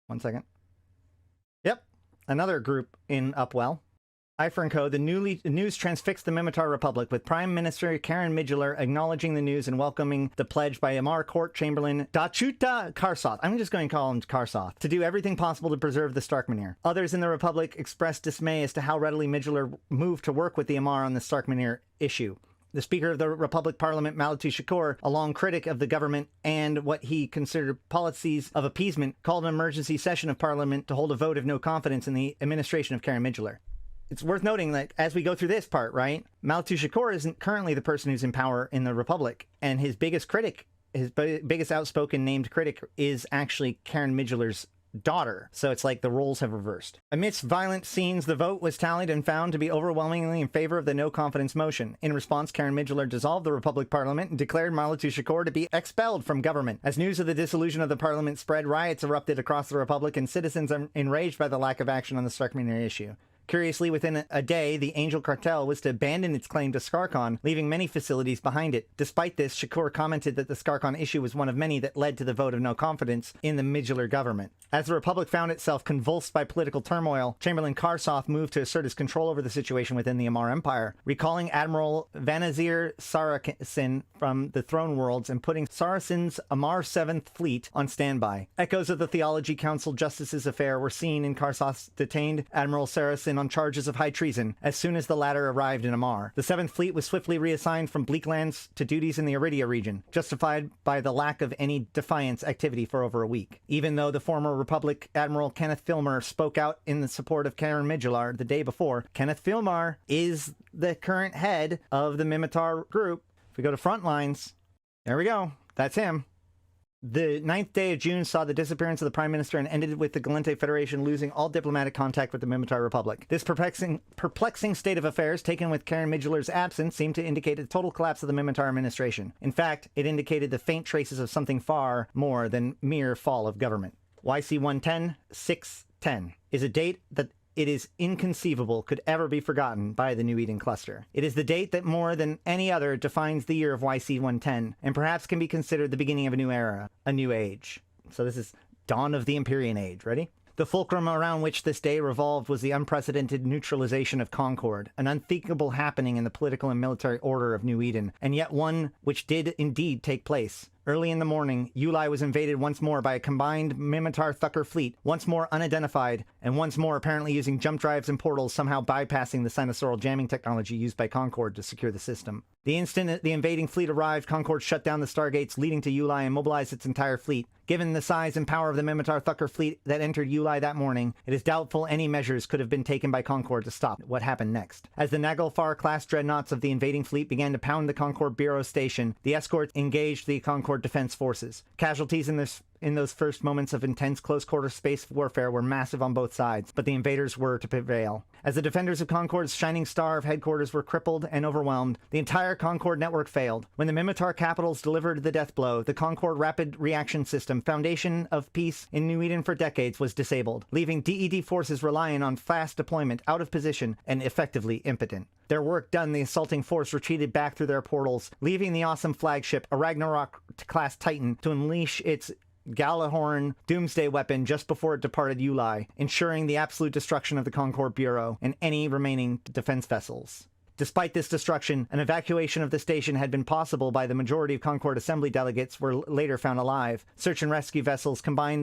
One second. Yep, another group in Upwell. Eifer & Co., the news transfixed the Minmatar Republic, with Prime Minister Karen Midgeler acknowledging the news and welcoming the pledge by Amarr Court Chamberlain Dachuta Karsoth, I'm just going to call him Karsoth, to do everything possible to preserve the Starkmanir. Others in the Republic expressed dismay as to how readily Midgeler moved to work with the Amarr on the Starkmanir issue. The Speaker of the Republic Parliment, Malatu Shakur, a long critic of the government and what he considered policies of appeasement, called an emergency session of Parliament to hold a vote of no confidence in the administration of Karen Midgeler. It's worth noting that as we go through this part, right, Malatu Shakur isn't currently the person who's in power in the Republic, and his biggest critic, his biggest outspoken named critic, is actually Karen Midgeler's daughter. So it's like the roles have reversed. Amidst violent scenes, the vote was tallied and found to be overwhelmingly in favor of the no confidence motion. In response, Karen Midgeler dissolved the Republic Parliament and declared Malatu Shakur to be expelled from government. As news of the dissolution of the Parliament spread, riots erupted across the Republic, and citizens are enraged by the lack of action on the Starkmanir issue. Curiously, within a day, the Angel Cartel was to abandon its claim to Scarcon, leaving many facilities behind it. Despite this, Shakur commented that the Scarcon issue was one of many that led to the vote of no confidence in the Midgeler government. As the Republic found itself convulsed by political turmoil, Chamberlain Karsoth moved to assert his control over the situation within the Amarr Empire, recalling Admiral Vanazir Sarasin from the Throne Worlds and putting Sarasin's Amarr 7th Fleet on standby. Echoes of the Theology Council Justice's affair were seen in Karsoth's detained Admiral Sarasin on charges of high treason as soon as the latter arrived in Amarr. The 7th Fleet was swiftly reassigned from Bleaklands to duties in the Iridia region, justified by the lack of any defiance activity for over a week. Even though the former Republic Admiral Kenneth Filmer spoke out in the support of Karen Midgeler the day before, Kenneth Filmer is the current head of the Minmatar group. If we go to Frontlines, there we go. That's him. The 9th day of June saw the disappearance of the Prime Minister and ended with the Gallente Federation losing all diplomatic contact with the Minmatar Republic. This perplexing state of affairs, taken with Karen Midgeler's absence, seemed to indicate a total collapse of the Minmatar administration. In fact, it indicated the faint traces of something far more than mere fall of government. YC111, 610, is a date that it is inconceivable could ever be forgotten by the New Eden cluster. It is the date that more than any other defines the year of YC110, and perhaps can be considered the beginning of a new era, a new age. So this is dawn of the Empyrean Age. Ready? The fulcrum around which this day revolved was the unprecedented neutralization of CONCORD, an unthinkable happening in the political and military order of New Eden, and yet one which did indeed take place. Early in the morning, Yulai was invaded once more by a combined Minmatar Thucker fleet, once more unidentified, and once more apparently using jump drives and portals, somehow bypassing the sinusoidal jamming technology used by CONCORD to secure the system. The instant the invading fleet arrived, CONCORD shut down the stargates leading to Yulai and mobilized its entire fleet. Given the size and power of the Minmatar Thucker fleet that entered Yulai that morning, it is doubtful any measures could have been taken by CONCORD to stop what happened next. As the Naglfar-class dreadnoughts of the invading fleet began to pound the CONCORD Bureau station, the escorts engaged the CONCORD defense forces. Casualties in those first moments of intense close-quarter space warfare were massive on both sides, but the invaders were to prevail. As the defenders of CONCORD's shining star of headquarters were crippled and overwhelmed, the entire CONCORD network failed. When the Minmatar capitals delivered the death blow, the CONCORD Rapid Reaction System, foundation of peace in New Eden for decades, was disabled, leaving DED forces relying on fast deployment out of position and effectively impotent. Their work done, the assaulting force retreated back through their portals, leaving the awesome flagship, a Ragnarok-class Titan, to unleash its Galahorn doomsday weapon just before it departed Yulai, ensuring the absolute destruction of the CONCORD Bureau and any remaining defense vessels. Despite this destruction, an evacuation of the station had been possible by the majority of CONCORD assembly delegates were later found alive. Search and rescue vessels combined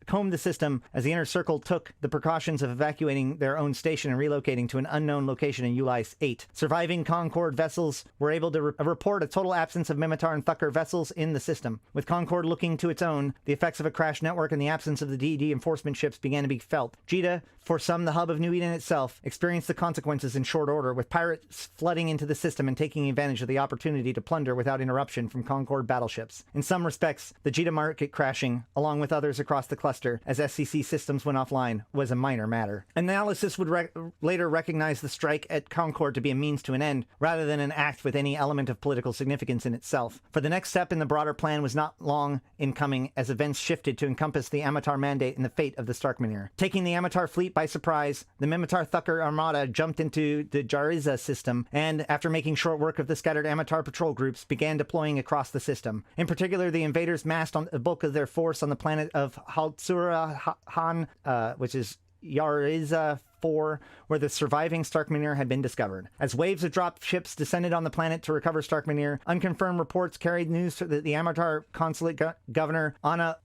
combed the system as the Inner Circle took the precautions of evacuating their own station and relocating to an unknown location in Yulai 8. Surviving CONCORD vessels were able to report a total absence of Minmatar and Thucker vessels in the system. With CONCORD looking to its own, the effects of a crashed network and the absence of the DED enforcement ships began to be felt. Jita, for some the hub of New Eden itself, experienced the consequences in short order, with pirates flooding into the system and taking advantage of the opportunity to plunder without interruption from CONCORD battleships. In some respects, the Jita market crashing, along with others across the cluster as SCC systems went offline, was a minor matter. Analysis would later recognize the strike at CONCORD to be a means to an end, rather than an act with any element of political significance in itself. For the next step in the broader plan was not long in coming as events shifted to encompass the Ambasador mandate and the fate of the Starkmanir. Taking the Ambasador fleet by surprise, the Minmatar Thucker Armada jumped into the Jariza system and, after making short work of the scattered Ambasador patrol groups, began deploying across the system. In particular, the invaders massed on the bulk of their force on the planet of Haltsura Han, which is Yariza 4, where the surviving Starkmanir had been discovered. As waves of drop ships descended on the planet to recover Starkmanir, unconfirmed reports carried news that the Ambasador Consulate Governor Anna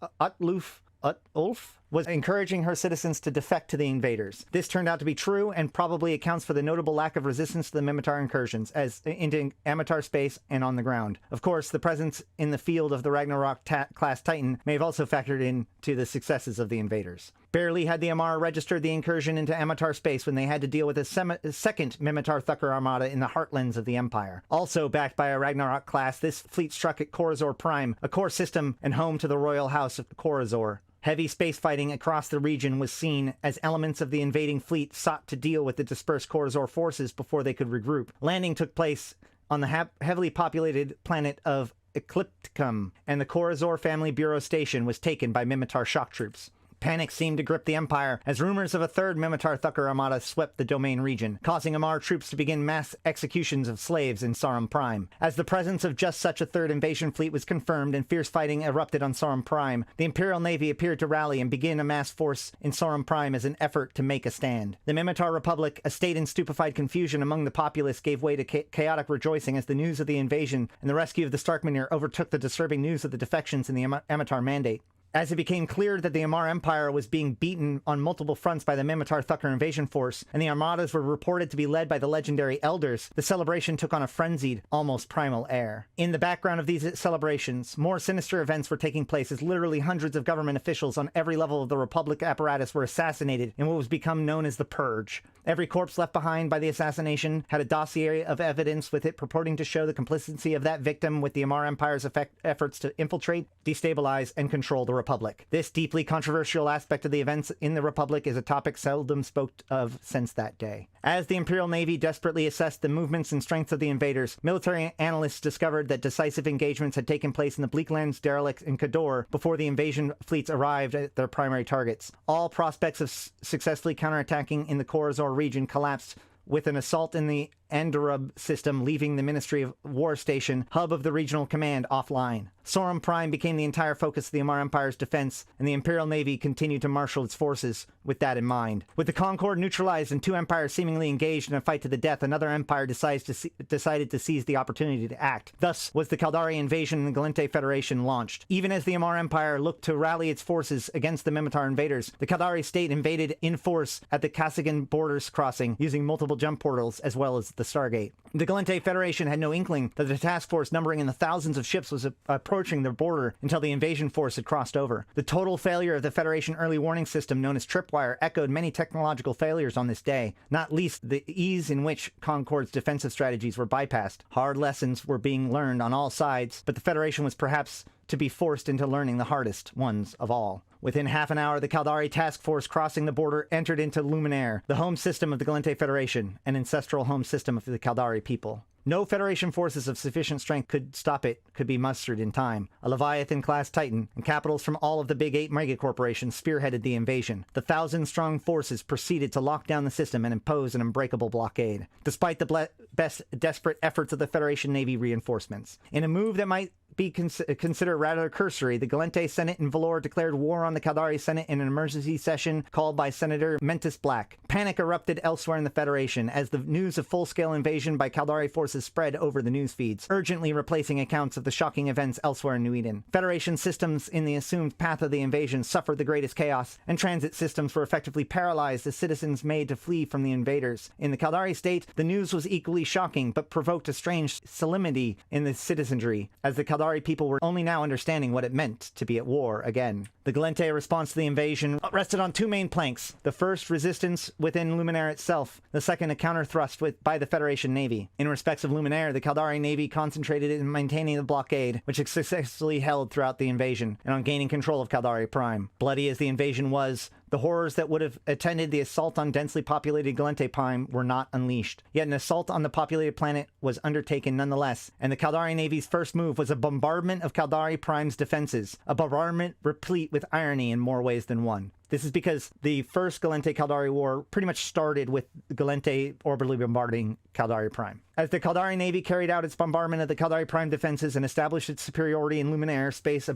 Ulf was encouraging her citizens to defect to the invaders. This turned out to be true and probably accounts for the notable lack of resistance to the Minmatar incursions as into Ambasador space and on the ground. Of course, the presence in the field of the Ragnarok-class Titan may have also factored into the successes of the invaders. Barely had the Amar registered the incursion into Ambasador space when they had to deal with a second Minmatar Thucker Armada in the heartlands of the Empire. Also backed by a Ragnarok class, this fleet struck at Corazor Prime, a core system and home to the royal house of Corazor. Heavy space fighting across the region was seen as elements of the invading fleet sought to deal with the dispersed Corazor forces before they could regroup. Landing took place on the heavily populated planet of Eclipticum, and the Corazor Family Bureau Station was taken by Minmatar shock troops. Panic seemed to grip the Empire as rumors of a third Minmatar Thucker Armada swept the domain region, causing Amar troops to begin mass executions of slaves in Sarum Prime. As the presence of just such a third invasion fleet was confirmed and fierce fighting erupted on Sarum Prime, the Imperial Navy appeared to rally and begin a mass force in Sarum Prime as an effort to make a stand. The Minmatar Republic, a state in stupefied confusion among the populace, gave way to chaotic rejoicing as the news of the invasion and the rescue of the Starkmanir overtook the disturbing news of the defections in the Ambasador mandate. As it became clear that the Amar Empire was being beaten on multiple fronts by the Minmatar Thucker invasion force, and the armadas were reported to be led by the legendary Elders, the celebration took on a frenzied, almost primal air. In the background of these celebrations, more sinister events were taking place as literally hundreds of government officials on every level of the Republic apparatus were assassinated in what was become known as the Purge. Every corpse left behind by the assassination had a dossier of evidence with it purporting to show the complicity of that victim with the Amar Empire's efforts to infiltrate, destabilize, and control the Republic. This deeply controversial aspect of the events in the Republic is a topic seldom spoken of since that day. As the Imperial Navy desperately assessed the movements and strengths of the invaders, military analysts discovered that decisive engagements had taken place in the Bleaklands, Derelict, and Kador before the invasion fleets arrived at their primary targets. All prospects of successfully counterattacking in the Corazor region collapsed with an assault in the Andarub system leaving the Ministry of War Station, hub of the regional command, offline. Sarum Prime became the entire focus of the Amar Empire's defense, and the Imperial Navy continued to marshal its forces with that in mind. With the CONCORD neutralized and two empires seemingly engaged in a fight to the death, another empire decided to seize the opportunity to act. Thus was the Caldari invasion and the Gallente Federation launched. Even as the Amar Empire looked to rally its forces against the Minmatar invaders, the Caldari state invaded in force at the Kasigan borders crossing, using multiple jump portals as well as the Stargate. The Gallente Federation had no inkling that the task force numbering in the thousands of ships was approaching the border until the invasion force had crossed over. The total failure of the Federation early warning system known as Tripwire echoed many technological failures on this day, not least the ease in which CONCORD's defensive strategies were bypassed. Hard lessons were being learned on all sides, but the Federation was perhaps to be forced into learning the hardest ones of all. Within half an hour, the Caldari task force crossing the border entered into Luminaire, the home system of the Gallente Federation, an ancestral home system of the Caldari people. No Federation forces of sufficient strength could be mustered in time. A Leviathan-class Titan and capitals from all of the Big 8 megacorporations spearheaded the invasion. The 1,000-strong forces proceeded to lock down the system and impose an unbreakable blockade, despite the best desperate efforts of the Federation Navy reinforcements. In a move that might be considered rather cursory, the Gallente Senate in Valor declared war on the Caldari Senate in an emergency session called by Senator Mentis Black. Panic erupted elsewhere in the Federation as the news of full-scale invasion by Caldari forces spread over the news feeds, urgently replacing accounts of the shocking events elsewhere in New Eden. Federation systems in the assumed path of the invasion suffered the greatest chaos, and transit systems were effectively paralyzed as citizens made to flee from the invaders. In the Caldari state, the news was equally shocking, but provoked a strange solemnity in the citizenry, as the Caldari people were only now understanding what it meant to be at war again. The Gallente response to the invasion rested on two main planks. The first, resistance within Luminaire itself. The second, a counter-thrust by the Federation Navy. In respects of Luminaire, the Caldari Navy concentrated in maintaining the blockade, which it successfully held throughout the invasion, and on gaining control of Caldari Prime. Bloody as the invasion was, the horrors that would have attended the assault on densely populated Gallente Prime were not unleashed. Yet an assault on the populated planet was undertaken nonetheless, and the Caldari Navy's first move was a bombardment of Caldari Prime's defenses, a bombardment replete with irony in more ways than one. This is because the first Gallente-Caldari War pretty much started with Gallente orbitally bombarding Caldari Prime. As the Caldari Navy carried out its bombardment of the Caldari Prime defenses and established its superiority in Luminaire space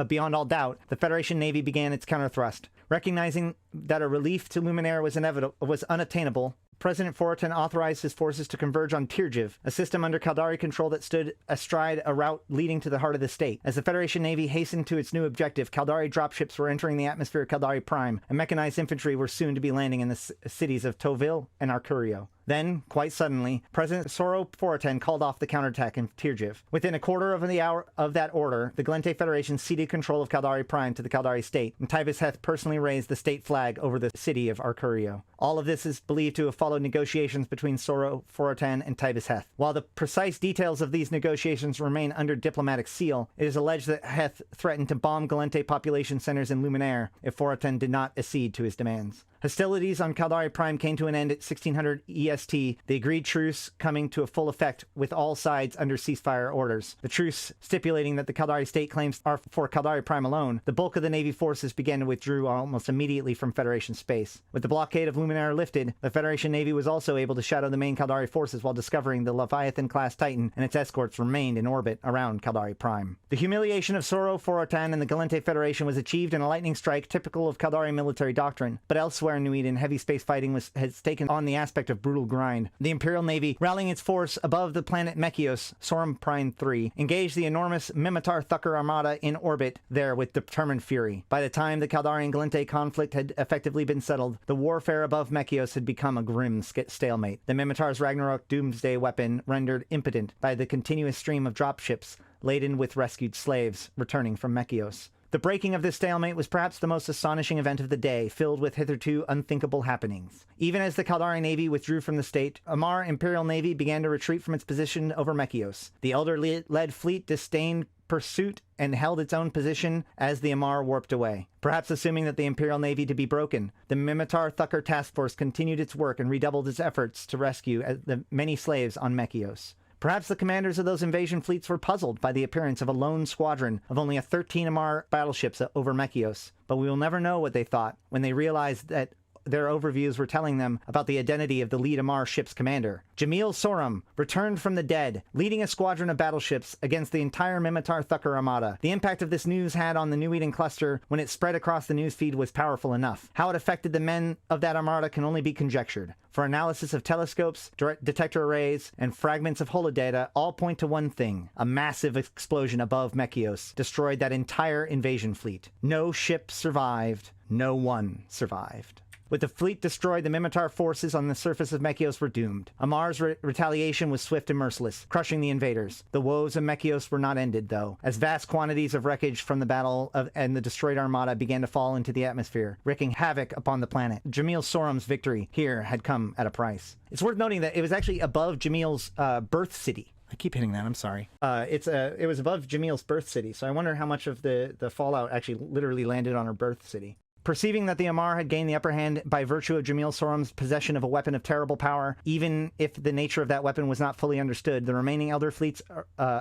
beyond all doubt, the Federation Navy began its counterthrust. Recognizing that a relief to Luminaire was unattainable, President Keitan authorized his forces to converge on Tirjiv, a system under Caldari control that stood astride a route leading to the heart of the state. As the Federation Navy hastened to its new objective, Caldari dropships were entering the atmosphere of Caldari Prime, and mechanized infantry were soon to be landing in the cities of Tovil and Arcurio. Then, quite suddenly, President Keitan called off the counterattack in Tirjiv. Within a quarter of the hour of that order, the Gallente Federation ceded control of Caldari Prime to the Caldari state, and Tibus Heth personally raised the state flag over the city of Arcurio. All of this is believed to have followed negotiations between Keitan and Tibus Heth. While the precise details of these negotiations remain under diplomatic seal, it is alleged that Heth threatened to bomb Gallente population centers in Luminaire if Keitan did not accede to his demands. Hostilities on Caldari Prime came to an end at 1600 EST, the agreed truce coming to a full effect with all sides under ceasefire orders. The truce stipulating that the Caldari state claims are for Caldari Prime alone, the bulk of the Navy forces began to withdraw almost immediately from Federation space. With the blockade of Luminaire lifted, the Federation Navy was also able to shadow the main Caldari forces while discovering the Leviathan-class Titan and its escorts remained in orbit around Caldari Prime. The humiliation of Keitan and the Gallente Federation was achieved in a lightning strike typical of Caldari military doctrine, but elsewhere in New Eden, heavy space fighting has taken on the aspect of brutal grind. The Imperial Navy, rallying its force above the planet Mechios, Sorum Prime 3, engaged the enormous Minmatar Thucker Armada in orbit there with determined fury. By the time the Caldari and Gallente conflict had effectively been settled, the warfare above Mechios had become a grim stalemate. The Minmatar's Ragnarok doomsday weapon rendered impotent by the continuous stream of dropships laden with rescued slaves returning from Mechios. The breaking of this stalemate was perhaps the most astonishing event of the day, filled with hitherto unthinkable happenings. Even as the Caldari Navy withdrew from the state, Amar Imperial Navy began to retreat from its position over Mechios. The Elder-led fleet disdained pursuit and held its own position as the Amar warped away. Perhaps assuming that the Imperial Navy to be broken, the Minmatar Thucker Task Force continued its work and redoubled its efforts to rescue the many slaves on Mechios. Perhaps the commanders of those invasion fleets were puzzled by the appearance of a lone squadron of only 13 Amar battleships over Mechios, but we will never know what they thought when they realized that their overviews were telling them about the identity of the lead Amar ship's commander. Jamyl Sorum returned from the dead, leading a squadron of battleships against the entire Minmatar Thucker Armada. The impact of this news had on the New Eden cluster when it spread across the newsfeed was powerful enough. How it affected the men of that armada can only be conjectured. For analysis of telescopes, detector arrays, and fragments of holodata all point to one thing. A massive explosion above Mechios destroyed that entire invasion fleet. No ship survived. No one survived. With the fleet destroyed, the Minmatar forces on the surface of Mechios were doomed. Amar's retaliation was swift and merciless, crushing the invaders. The woes of Mechios were not ended, though, as vast quantities of wreckage from the battle and the destroyed armada began to fall into the atmosphere, wreaking havoc upon the planet. Jamyl Sorum's victory here had come at a price. It's worth noting that it was actually above Jamyl's birth city. I keep hitting that, I'm sorry. It was above Jamyl's birth city, so I wonder how much of the fallout actually literally landed on her birth city. Perceiving that the Amar had gained the upper hand by virtue of Jamyl Sorum's possession of a weapon of terrible power, even if the nature of that weapon was not fully understood, the remaining Elder fleets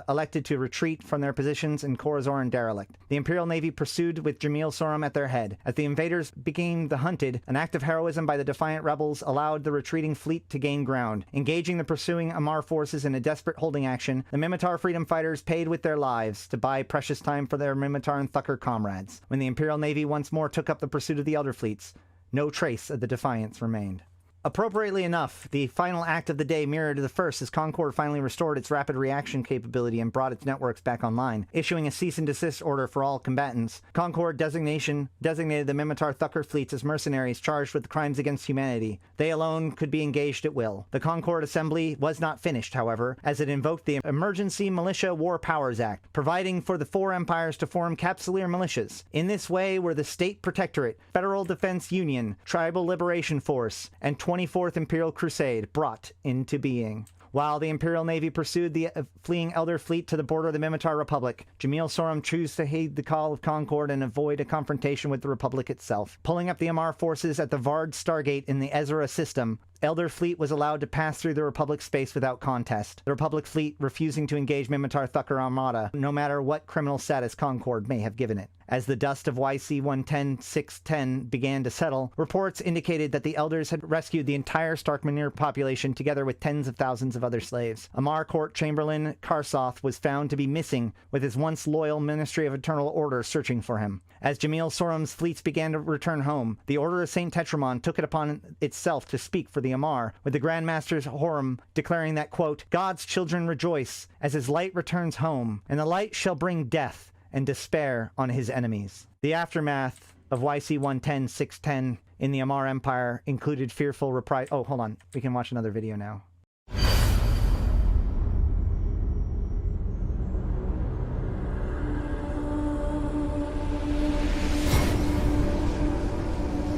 elected to retreat from their positions in Corazoran derelict. The Imperial Navy pursued with Jamyl Sorum at their head. As the invaders became the hunted, an act of heroism by the defiant rebels allowed the retreating fleet to gain ground. Engaging the pursuing Amar forces in a desperate holding action, the Minmatar freedom fighters paid with their lives to buy precious time for their Minmatar and Thucker comrades. When the Imperial Navy once more took up the pursuit of the Elder fleets, no trace of the defiance remained. Appropriately enough, the final act of the day mirrored the first as CONCORD finally restored its rapid reaction capability and brought its networks back online, issuing a cease and desist order for all combatants. CONCORD designated the Minmatar Thucker fleets as mercenaries charged with crimes against humanity. They alone could be engaged at will. The CONCORD assembly was not finished, however, as it invoked the Emergency Militia War Powers Act, providing for the four empires to form capsuleer militias. In this way were the State Protectorate, Federal Defense Union, Tribal Liberation Force, and 24th Imperial Crusade brought into being. While the Imperial Navy pursued the fleeing Elder Fleet to the border of the Minmatar Republic, Jamyl Sorum chose to heed the call of CONCORD and avoid a confrontation with the Republic itself. Pulling up the Amar forces at the Vard Stargate in the Ezra system, Elder Fleet was allowed to pass through the Republic space without contest, the Republic fleet refusing to engage Minmatar Thucker Armada, no matter what criminal status CONCORD may have given it. As the dust of YC110-610 began to settle, reports indicated that the Elders had rescued the entire Starkmanir population together with tens of thousands of other slaves. Amar Court Chamberlain Karsoth was found to be missing, with his once loyal Ministry of Eternal Order searching for him. As Jamyl Sorum's fleets began to return home, the Order of St. Tetramon took it upon itself to speak for the Amar, with the Grand Master Horum declaring that, quote, God's children rejoice as his light returns home, and the light shall bring death and despair on his enemies. The aftermath of YC110-610 in the Amar Empire included fearful reprisal. Oh, hold on. We can watch another video now.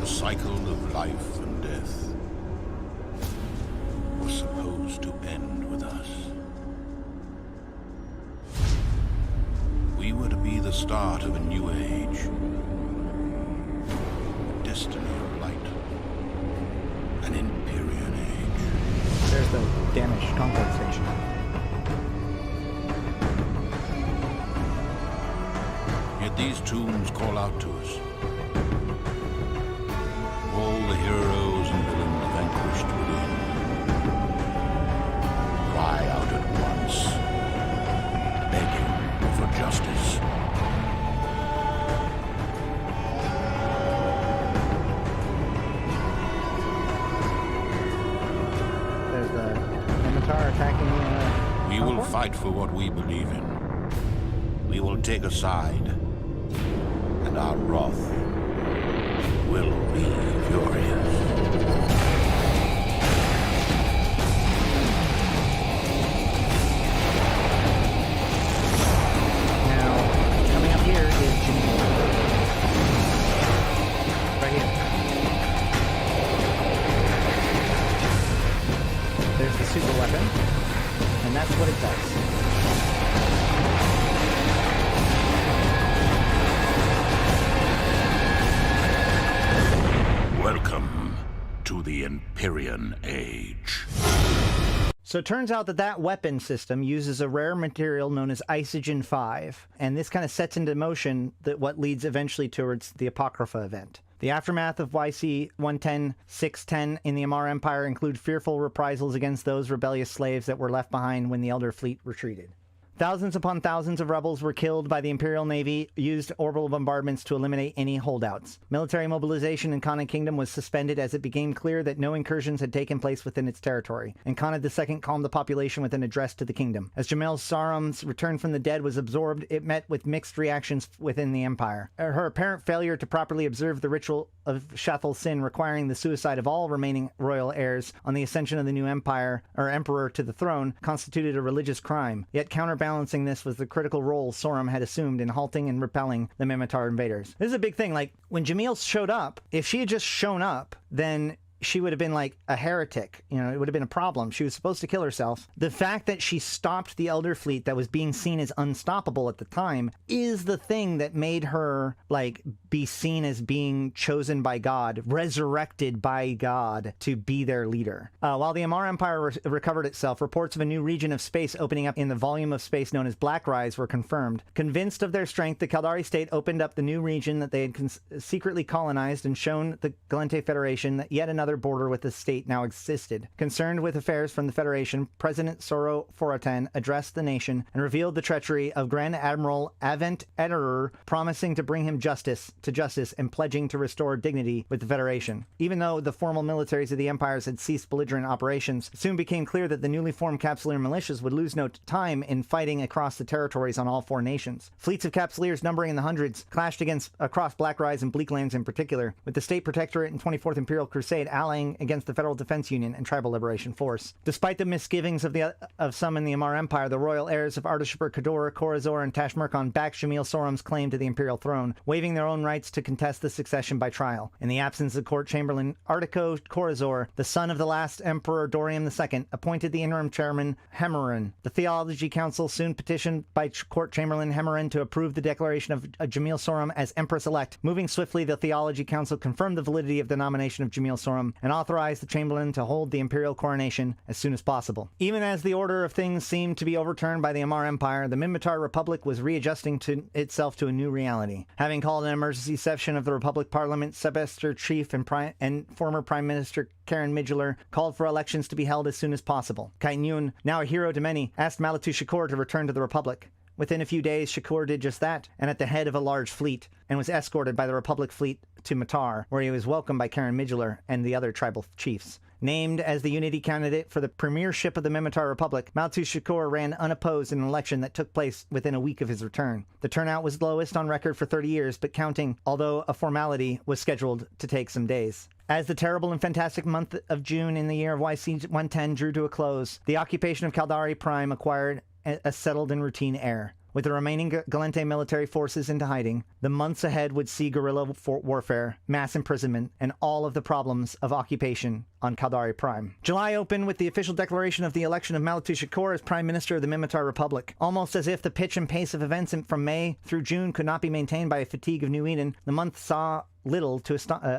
The cycle of life and death was supposed to end with us. We were to be the start of a new age. A destiny of light. An Empyrean Age. There's the damaged CONCORD station. Yet these tombs call out to us. All the heroes and villains vanquished within cry out at once, begging for justice. There's the Minmatar attacking We will CONCORD? fight for what we believe in. We will take a side, and our wrath will be furious. Now, coming up here is Jamyl. Right here. There's the super weapon, and that's what it does. Welcome to the Empyrean Age. So it turns out that weapon system uses a rare material known as Isogen 5, and this kind of sets into motion what leads eventually towards the Apocrypha event. The aftermath of YC110-610 in the Amar Empire include fearful reprisals against those rebellious slaves that were left behind when the Elder Fleet retreated. Thousands upon thousands of rebels were killed by the Imperial Navy, used orbital bombardments to eliminate any holdouts. Military mobilization in Khanate Kingdom was suspended as it became clear that no incursions had taken place within its territory, and Khanate II calmed the population with an address to the kingdom. As Jamyl Sorum's return from the dead was absorbed, it met with mixed reactions within the empire. Her apparent failure to properly observe the ritual of Shathal Sin, requiring the suicide of all remaining royal heirs on the ascension of the new emperor to the throne, constituted a religious crime. Yet counterbalancing this was the critical role Sorum had assumed in halting and repelling the Minmatar invaders. This is a big thing. Like, when Jamyl showed up, if she had just shown up, then she would have been like a heretic. You know, it would have been a problem. She was supposed to kill herself. The fact that she stopped the Elder Fleet that was being seen as unstoppable at the time is the thing that made her, like, be seen as being chosen by God, resurrected by God to be their leader. While the Amar Empire recovered itself, reports of a new region of space opening up in the volume of space known as Blackrise were confirmed. Convinced of their strength, the Caldari state opened up the new region that they had secretly colonized and shown the Gallente Federation that yet another other border with the state now existed. Concerned with affairs from the Federation, President Soro Forotan addressed the nation and revealed the treachery of Grand Admiral Avent Ederer, promising to bring him justice and pledging to restore dignity with the Federation. Even though the formal militaries of the empires had ceased belligerent operations, it soon became clear that the newly formed Capsuleer militias would lose no time in fighting across the territories on all four nations. Fleets of Capsuleers numbering in the hundreds clashed across Black Rise and Bleaklands in particular, with the State Protectorate and 24th Imperial Crusade allying against the Federal Defense Union and Tribal Liberation Force. Despite the misgivings of some in the Amar Empire, the royal heirs of Artushipur Kador, Korazor, and Tashmurkon backed Jamyl Sorum's claim to the imperial throne, waiving their own rights to contest the succession by trial. In the absence of court chamberlain Artico Korazor, the son of the last Emperor Dorium II, appointed the interim chairman Hemerin. The Theology Council soon petitioned by court chamberlain Hemerin to approve the declaration of Jamyl Sorum as Empress-elect. Moving swiftly, the Theology Council confirmed the validity of the nomination of Jamyl Sorum and authorized the chamberlain to hold the imperial coronation as soon as possible. Even as the order of things seemed to be overturned by the Amar Empire, the Minmatar Republic was readjusting itself to a new reality. Having called an emergency session of the Republic Parliament, Sebester Chief and former Prime Minister Karen Midgeler called for elections to be held as soon as possible. Keitan Yun, now a hero to many, asked Malatu Shakur to return to the Republic. Within a few days, Shakur did just that, and at the head of a large fleet, and was escorted by the Republic fleet to Matar, where he was welcomed by Karen Midgeler and the other tribal chiefs. Named as the unity candidate for the premiership of the Minmatar Republic, Maltu Shakur ran unopposed in an election that took place within a week of his return. The turnout was lowest on record for 30 years, but counting, although a formality was scheduled to take some days. As the terrible and fantastic month of June in the year of YC110 drew to a close, the occupation of Caldari Prime acquired a settled and routine air. With the remaining Gallente military forces into hiding, the months ahead would see guerrilla warfare, mass imprisonment, and all of the problems of occupation on Caldari Prime. July opened with the official declaration of the election of Malatu Shakur as Prime Minister of the Minmatar Republic. Almost as if the pitch and pace of events from May through June could not be maintained by a fatigue of New Eden, the month saw little to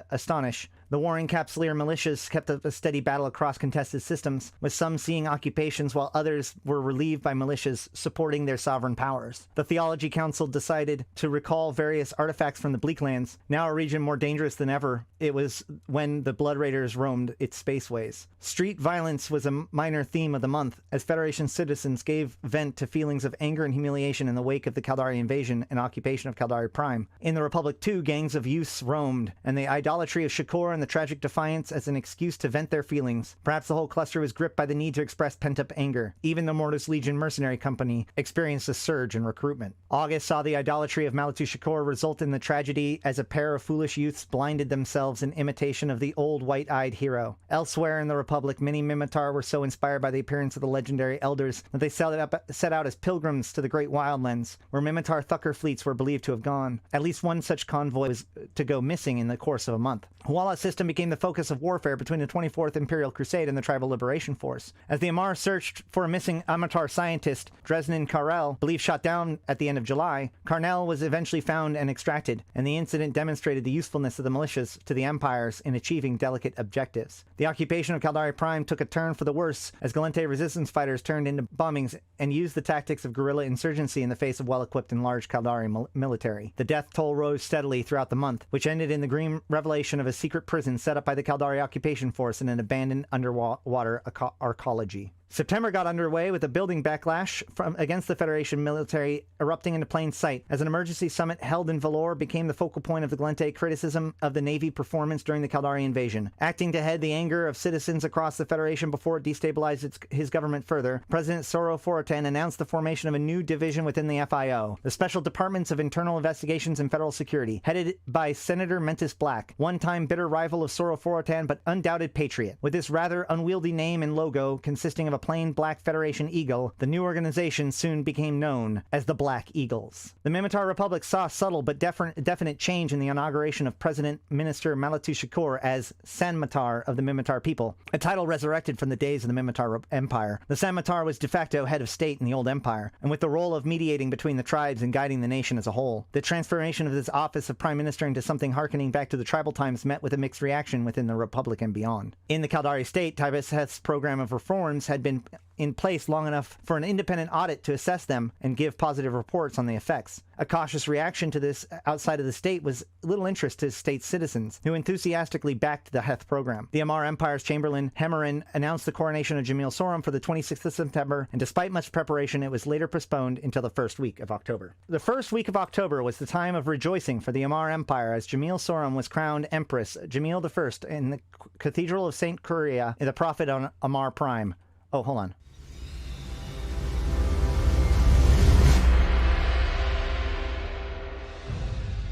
astonish. The warring Capsuleer militias kept up a steady battle across contested systems, with some seeing occupations while others were relieved by militias supporting their sovereign powers. The Theology Council decided to recall various artifacts from the Bleaklands, now a region more dangerous than ever. It was when the Blood Raiders roamed its spaceways. Street violence was a minor theme of the month, as Federation citizens gave vent to feelings of anger and humiliation in the wake of the Caldari invasion and occupation of Caldari Prime. In the Republic too, gangs of youths roamed, and the idolatry of Shakur and the tragic defiance as an excuse to vent their feelings. Perhaps the whole cluster was gripped by the need to express pent-up anger. Even the Mortis Legion mercenary company experienced a surge in recruitment. August saw the idolatry of Malatu Shakur result in the tragedy as a pair of foolish youths blinded themselves in imitation of the old white-eyed hero. Elsewhere in the Republic, many Minmatar were so inspired by the appearance of the legendary elders that they set out as pilgrims to the Great Wildlands, where Minmatar Thucker fleets were believed to have gone. At least one such convoy was to go missing in the course of a month. Huala's system became the focus of warfare between the 24th Imperial Crusade and the Tribal Liberation Force. As the Amar searched for a missing Amatar scientist, Dresden Karel, believed shot down at the end of July, Karnell was eventually found and extracted, and the incident demonstrated the usefulness of the militias to the empires in achieving delicate objectives. The occupation of Caldari Prime took a turn for the worse as Gallente resistance fighters turned into bombings and used the tactics of guerrilla insurgency in the face of well-equipped and large Caldari military. The death toll rose steadily throughout the month, which ended in the grim revelation of a secret prison set up by the Caldari occupation force in an abandoned underwater arcology. September got underway with a building backlash against the Federation military erupting into plain sight, as an emergency summit held in Valor became the focal point of the Gallente criticism of the Navy performance during the Caldari invasion. Acting to head the anger of citizens across the Federation before it destabilized his government further, President Soro Forotan announced the formation of a new division within the FIO, the Special Departments of Internal Investigations and Federal Security, headed by Senator Mentis Black, one-time bitter rival of Soro Forotan but undoubted patriot. With this rather unwieldy name and logo consisting of a plain black Federation eagle, the new organization soon became known as the Black Eagles. The Minmatar Republic saw subtle but definite change in the inauguration of President Minister Malatu Shakur as Sanmatar of the Minmatar people, a title resurrected from the days of the Minmatar Empire. The Sanmatar was de facto head of state in the old empire, and with the role of mediating between the tribes and guiding the nation as a whole. The transformation of this office of Prime Minister into something harkening back to the tribal times met with a mixed reaction within the Republic and beyond. In the Caldari state, Tibus Heth's program of reforms had been been in place long enough for an independent audit to assess them and give positive reports on the effects. A cautious reaction to this outside of the state was little interest to state citizens, who enthusiastically backed the Heth program. The Amarr Empire's Chamberlain Hemmerin announced the coronation of Jamyl Sorum for the 26th of September, and despite much preparation, it was later postponed until the first week of October. The first week of October was the time of rejoicing for the Amarr Empire as Jamyl Sorum was crowned Empress, Jamyl I, in the Cathedral of St. Curia, the prophet on Amarr Prime. Oh, hold on.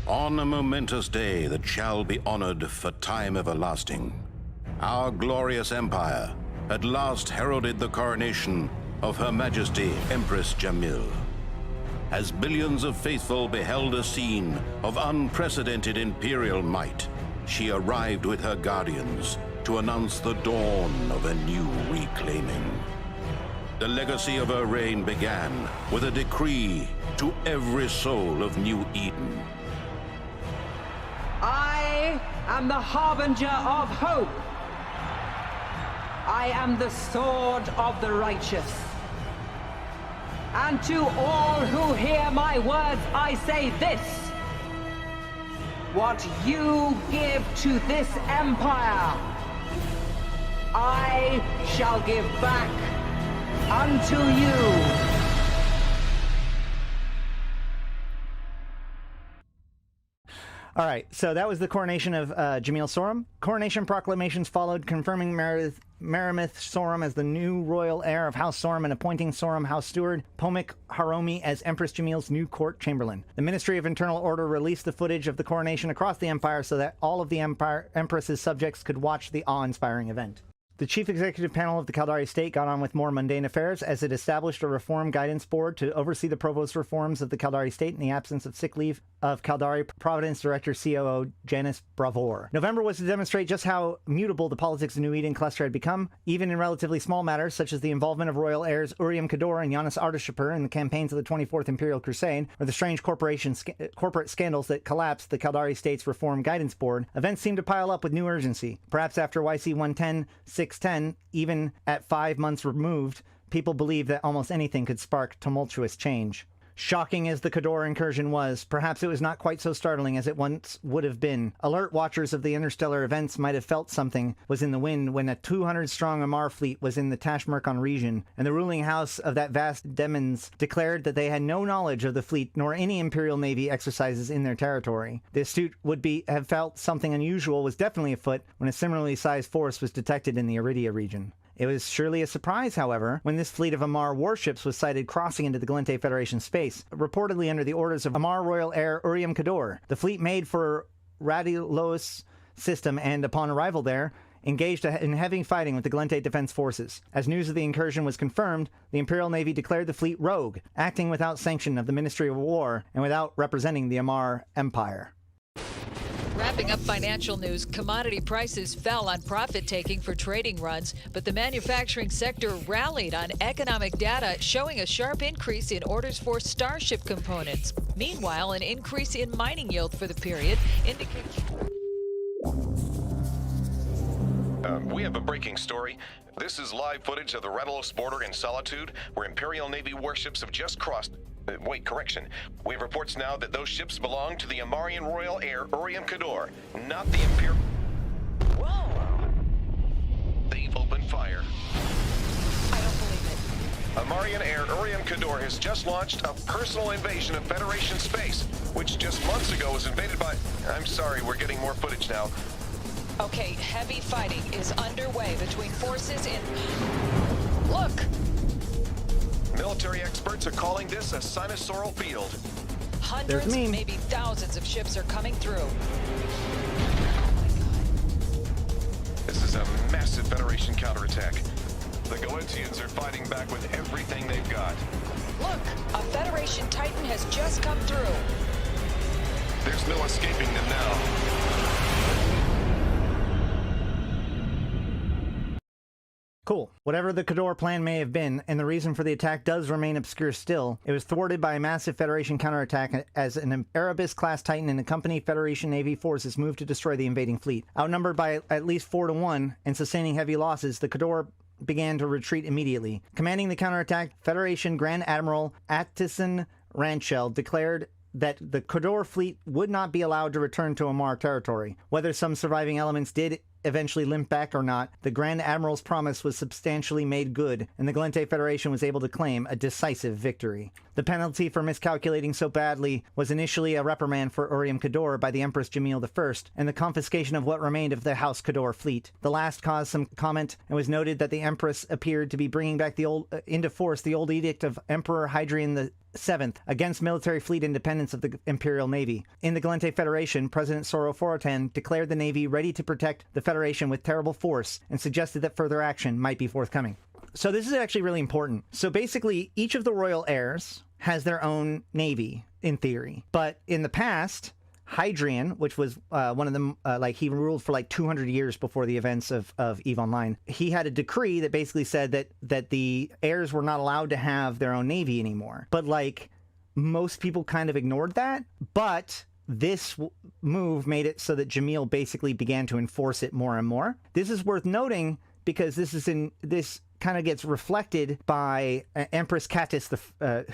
On a momentous day that shall be honored for time everlasting, our glorious empire at last heralded the coronation of Her Majesty Empress Jamyl. As billions of faithful beheld a scene of unprecedented imperial might, she arrived with her guardians to announce the dawn of a new reclaiming. The legacy of her reign began with a decree to every soul of New Eden. I am the harbinger of hope. I am the sword of the righteous. And to all who hear my words, I say this. What you give to this empire, I shall give back unto you. All right, so that was the coronation of Jamyl Sorum. Coronation proclamations followed, confirming Merimith Sorum as the new royal heir of House Sorum and appointing Sorum House Steward Pomik Haromi as Empress Jamyl's new court chamberlain. The Ministry of Internal Order released the footage of the coronation across the empire so that all of the Empress's subjects could watch the awe-inspiring event. The Chief Executive Panel of the Caldari State got on with more mundane affairs as it established a reform guidance board to oversee the provost reforms of the Caldari State in the absence of sick leave of Caldari Providence Director COO Janice Bravor. November was to demonstrate just how mutable the politics of New Eden cluster had become, even in relatively small matters such as the involvement of royal heirs Uriam Kador and Giannis Ardashapur in the campaigns of the 24th Imperial Crusade, or the strange corporate scandals that collapsed the Caldari State's Reform Guidance Board. Events seemed to pile up with new urgency. Perhaps after YC111, 610, even at 5 months removed, people believed that almost anything could spark tumultuous change. Shocking as the Kador Incursion was, perhaps it was not quite so startling as it once would have been. Alert watchers of the interstellar events might have felt something was in the wind when a 200-strong Amarr fleet was in the Tashmerkon region, and the ruling house of that vast demons declared that they had no knowledge of the fleet nor any Imperial Navy exercises in their territory. The astute would-be have felt something unusual was definitely afoot when a similarly sized force was detected in the Iridia region. It was surely a surprise, however, when this fleet of Amarr warships was sighted crossing into the Gallente Federation space, reportedly under the orders of Amarr royal heir Uriam Kador. The fleet made for Radilos system and, upon arrival there, engaged in heavy fighting with the Gallente Defense Forces. As news of the incursion was confirmed, the Imperial Navy declared the fleet rogue, acting without sanction of the Ministry of War and without representing the Amarr Empire. Wrapping up financial news, commodity prices fell on profit-taking for trading runs, but the manufacturing sector rallied on economic data showing a sharp increase in orders for Starship components. Meanwhile, an increase in mining yield for the period indicates... We have a breaking story. This is live footage of the Radalos border in Solitude, where Imperial Navy warships have just crossed... wait, correction. We have reports now that those ships belong to the Amarian royal heir Uriam Kador, not the Imperial... Whoa! They've opened fire. I don't believe it. Amarian heir Uriam Kador has just launched a personal invasion of Federation space, which just months ago was invaded by... I'm sorry, we're getting more footage now. Okay, heavy fighting is underway between forces in... Look! Military experts are calling this a sinusoidal field. Hundreds, maybe thousands of ships are coming through. This is a massive Federation counterattack. The Galentians are fighting back with everything they've got. Look, a Federation Titan has just come through. There's no escaping them now. Cool. Whatever the Kador plan may have been, and the reason for the attack does remain obscure still, it was thwarted by a massive Federation counterattack as an Erebus-class Titan and a company Federation Navy forces moved to destroy the invading fleet. Outnumbered by at least 4-1 and sustaining heavy losses, the Kador began to retreat immediately. Commanding the counterattack, Federation Grand Admiral Attison Ranchel declared that the Kador fleet would not be allowed to return to Amar territory. Whether some surviving elements did eventually limp back or not, the Grand Admiral's promise was substantially made good, and the Gallente Federation was able to claim a decisive victory. The penalty for miscalculating so badly was initially a reprimand for Uriam Kador by the Empress Jamyl I, and the confiscation of what remained of the House Kador fleet. The last caused some comment, and was noted that the Empress appeared to be bringing back into force the old edict of Emperor Hadrian VII against military fleet independence of the Imperial Navy. In the Gallente Federation, President Soro declared the Navy ready to protect the Federation with terrible force and suggested that further action might be forthcoming. So this is actually really important. So basically, each of the royal heirs has their own navy, in theory. But in the past, Hadrian, which was one of them, he ruled for 200 years before the events of EVE Online. He had a decree that basically said that the heirs were not allowed to have their own navy anymore. But most people kind of ignored that. But this move made it so that Jamyl basically began to enforce it more and more. This is worth noting because this kind of gets reflected by Empress Catus,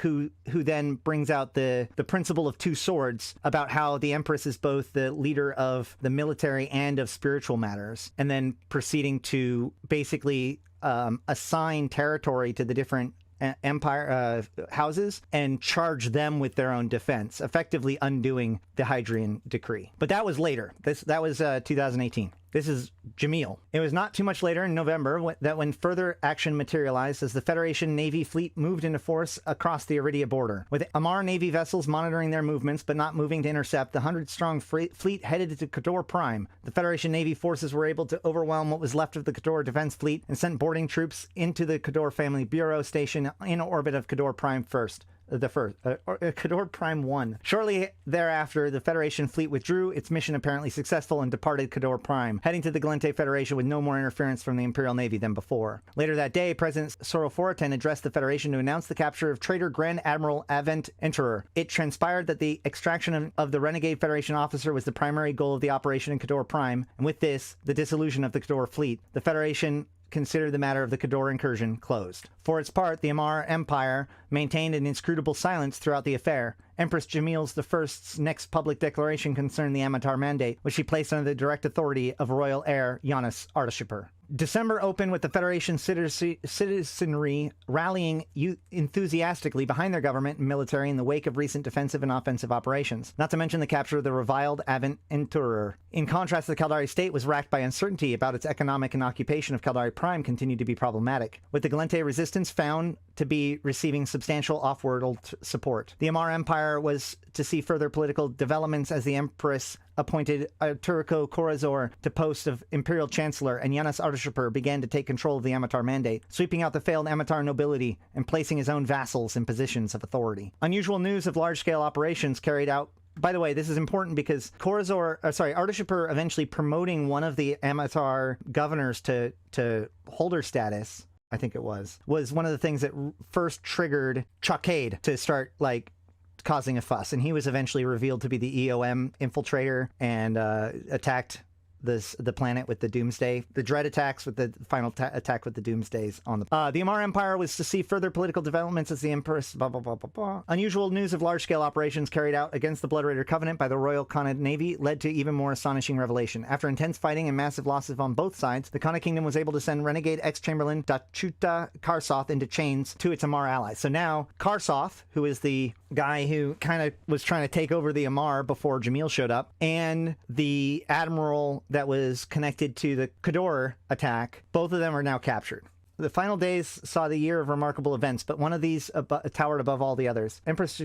who then brings out the principle of two swords about how the Empress is both the leader of the military and of spiritual matters, and then proceeding to basically assign territory to the different empire houses and charge them with their own defense, effectively undoing the Hadrian decree. But that was later. That was 2018. This is Jamyl. It was not too much later in November that when further action materialized as the Federation Navy fleet moved into force across the Iridia border. With Amar Navy vessels monitoring their movements but not moving to intercept, the 100-strong fleet headed to Kador Prime. The Federation Navy forces were able to overwhelm what was left of the Kador defense fleet and sent boarding troops into the Kador Family Bureau station in orbit of Kador Prime Kador Prime 1. Shortly thereafter, the Federation fleet withdrew, its mission apparently successful, and departed Kador Prime, heading to the Gallente Federation with no more interference from the Imperial Navy than before. Later that day, President Soro addressed the Federation to announce the capture of traitor Grand Admiral Avent Enterer. It transpired that the extraction of the renegade Federation officer was the primary goal of the operation in Kador Prime, and with this, the dissolution of the Kador fleet. The Federation considered the matter of the Kador Incursion closed. For its part, the Amar Empire maintained an inscrutable silence throughout the affair. Empress Jamyl I's next public declaration concerned the Minmatar Mandate, which she placed under the direct authority of royal heir Giannis Artashipur. December opened with the Federation citizenry rallying enthusiastically behind their government and military in the wake of recent defensive and offensive operations, not to mention the capture of the reviled Avent Enterer. In contrast, the Caldari state was racked by uncertainty about its economic, and occupation of Caldari Prime continued to be problematic, with the Gallente resistance found to be receiving substantial off-world support. The Amar Empire was to see further political developments as the Empress appointed Turco Corazor to post of Imperial Chancellor, and Giannis Artashipur began to take control of the Minmatar Mandate, sweeping out the failed Minmatar nobility and placing his own vassals in positions of authority. Unusual news of large-scale operations carried out. By the way, this is important because Artashipur eventually promoting one of the Minmatar governors to holder status, I think it was one of the things that first triggered Chakade to start causing a fuss, and he was eventually revealed to be the EOM infiltrator and attacked the planet with the Doomsday, the Dread attacks with the final attack with the Doomsdays on the Amar Empire was to see further political developments as the Empress blah blah blah blah blah. Unusual news of large-scale operations carried out against the Blood Raider Covenant by the Royal Khanate Navy led to even more astonishing revelation. After intense fighting and massive losses on both sides, the Khanate Kingdom was able to send renegade ex-Chamberlain Dachuta Karsoth into chains to its Amar allies. So now Karsoth, who is the guy who kind of was trying to take over the Amar before Jamyl showed up, and the admiral that was connected to the Kador attack, both of them are now captured. The final days saw the year of remarkable events, but one of these towered above all the others. Empress,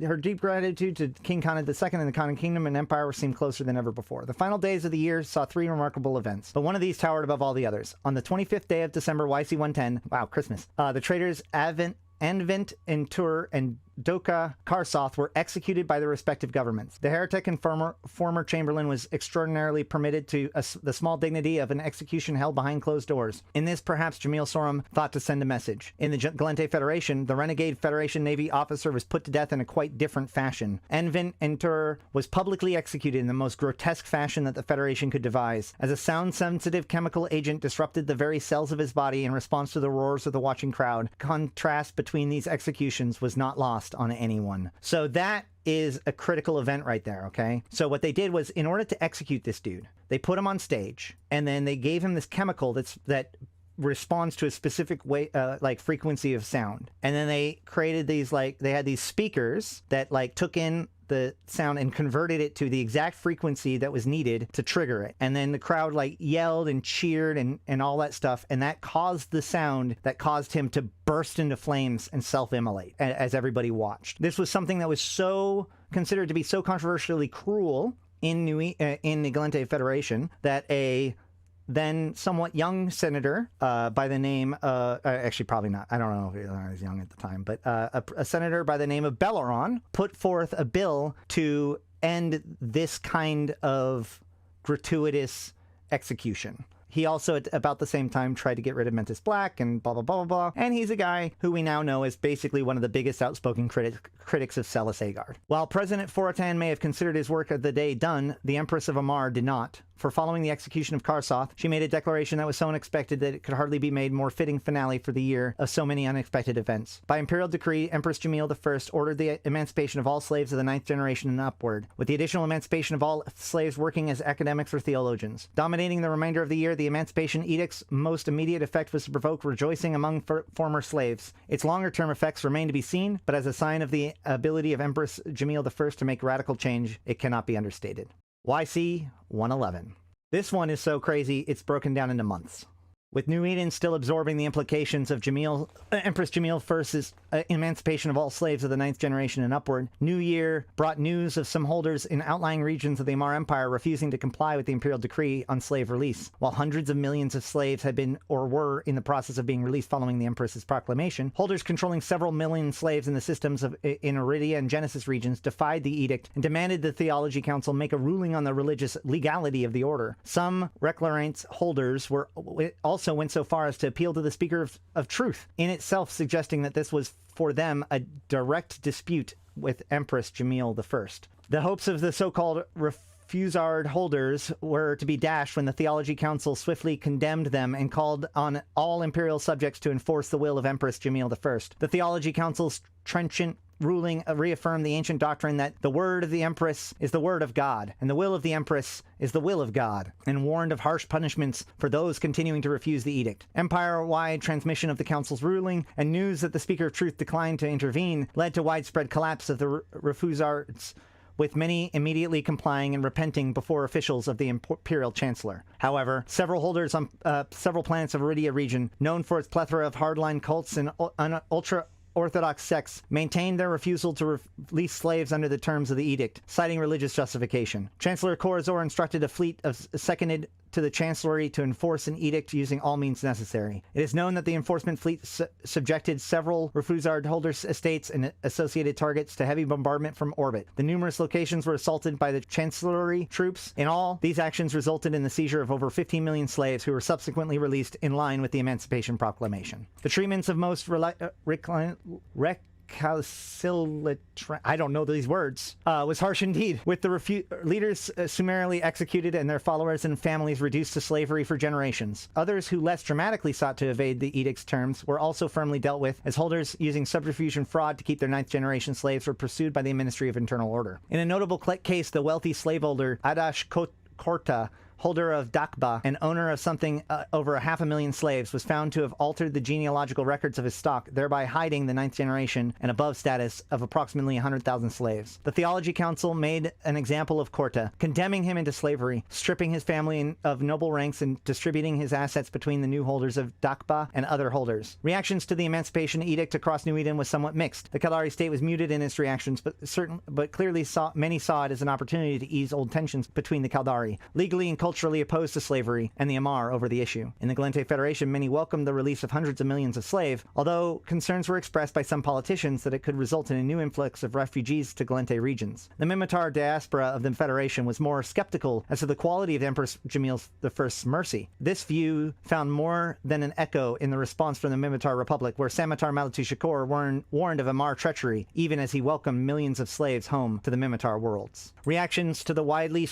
her deep gratitude to King Khanate II and the Khanate Kingdom and Empire seemed closer than ever before. The final days of the year saw three remarkable events, but one of these towered above all the others. On the 25th day of December YC110, wow, Christmas, the traitors Avent Enterer and Doka Karsoth were executed by their respective governments. The heretic and former chamberlain was extraordinarily permitted to the small dignity of an execution held behind closed doors. In this, perhaps Jamyl Sorum thought to send a message. In the Gallente Federation, the renegade Federation Navy officer was put to death in a quite different fashion. Envin Entur was publicly executed in the most grotesque fashion that the Federation could devise, as a sound-sensitive chemical agent disrupted the very cells of his body in response to the roars of the watching crowd. Contrast between these executions was not lost on anyone. So that is a critical event right there, okay? So what they did was, in order to execute this dude, they put him on stage, and then they gave him this chemical that responds to a specific way, like frequency of sound. And then they created these, like, they had these speakers that like took in the sound and converted it to the exact frequency that was needed to trigger it. And then the crowd like yelled and cheered and all that stuff. And that caused the sound that caused him to burst into flames and self-immolate as everybody watched. This was something that was so considered to be so controversially cruel in the Gallente Federation that a then somewhat young senator by the name, actually probably not, I don't know if he was young at the time, but a senator by the name of Belleron put forth a bill to end this kind of gratuitous execution. He also, at about the same time, tried to get rid of Mentis Black and blah, blah, blah, blah, blah. And he's a guy who we now know is basically one of the biggest outspoken critics of Celis Agard. While President Forotan may have considered his work of the day done, the Empress of Amar did not. For following the execution of Karsoth, she made a declaration that was so unexpected that it could hardly be made more fitting finale for the year of so many unexpected events. By imperial decree, Empress Jamyl I ordered the emancipation of all slaves of the 9th generation and upward, with the additional emancipation of all slaves working as academics or theologians. Dominating the remainder of the year, the Emancipation Edict's most immediate effect was to provoke rejoicing among former slaves. Its longer-term effects remain to be seen, but as a sign of the ability of Empress Jamyl I to make radical change, it cannot be understated. YC111. This one is so crazy, it's broken down into months. With New Eden still absorbing the implications of Empress Jamyl I's emancipation of all slaves of the 9th generation and upward, New Year brought news of some holders in outlying regions of the Amar Empire refusing to comply with the imperial decree on slave release. While hundreds of millions of slaves had been or were in the process of being released following the Empress's proclamation, holders controlling several million slaves in the systems in Iridia and Genesis regions defied the edict and demanded the Theology Council make a ruling on the religious legality of the order. Some reclarant holders were also went so far as to appeal to the Speaker of Truth, in itself suggesting that this was for them a direct dispute with Empress Jamyl I. The hopes of the so-called Refusard holders were to be dashed when the Theology Council swiftly condemned them and called on all imperial subjects to enforce the will of Empress Jamyl I. The Theology Council's trenchant ruling reaffirmed the ancient doctrine that the word of the Empress is the word of God, and the will of the Empress is the will of God, and warned of harsh punishments for those continuing to refuse the edict. Empire-wide transmission of the Council's ruling and news that the Speaker of Truth declined to intervene led to widespread collapse of the Refusards, with many immediately complying and repenting before officials of the Imperial Chancellor. However, several holders on several planets of Iridia region, known for its plethora of hardline cults and ultra-Orthodox sects, maintained their refusal to release slaves under the terms of the edict, citing religious justification. Chancellor Corazor instructed a fleet seconded to the Chancellery to enforce an edict using all means necessary. It is known that the enforcement fleet subjected several Refusard holders' estates and associated targets to heavy bombardment from orbit. The numerous locations were assaulted by the Chancellery troops. In all, these actions resulted in the seizure of over 15 million slaves who were subsequently released in line with the Emancipation Proclamation. The treatments of most I don't know these words, was harsh indeed, with the leaders summarily executed and their followers and families reduced to slavery for generations. Others who less dramatically sought to evade the edict's terms were also firmly dealt with, as holders using subterfuge and fraud to keep their 9th generation slaves were pursued by the Ministry of Internal Order. In a notable case, the wealthy slaveholder Adash Korta, holder of Dakba and owner of something over 500,000 slaves, was found to have altered the genealogical records of his stock, thereby hiding the 9th generation and above status of approximately 100,000 slaves. The Theology Council made an example of Korta, condemning him into slavery, stripping his family of noble ranks, and distributing his assets between the new holders of Dakba and other holders. Reactions to the Emancipation Edict across New Eden was somewhat mixed. The Caldari state was muted in its reactions, but clearly many saw it as an opportunity to ease old tensions between the Caldari. Legally and culturally opposed to slavery and the Amar over the issue. In the Gallente Federation, many welcomed the release of hundreds of millions of slaves, although concerns were expressed by some politicians that it could result in a new influx of refugees to Gallente regions. The Minmatar diaspora of the Federation was more skeptical as to the quality of Empress Jamyl I's mercy. This view found more than an echo in the response from the Minmatar Republic, where Samatar Malatushakor warned of Amar treachery, even as he welcomed millions of slaves home to the Minmatar worlds. Reactions to the widely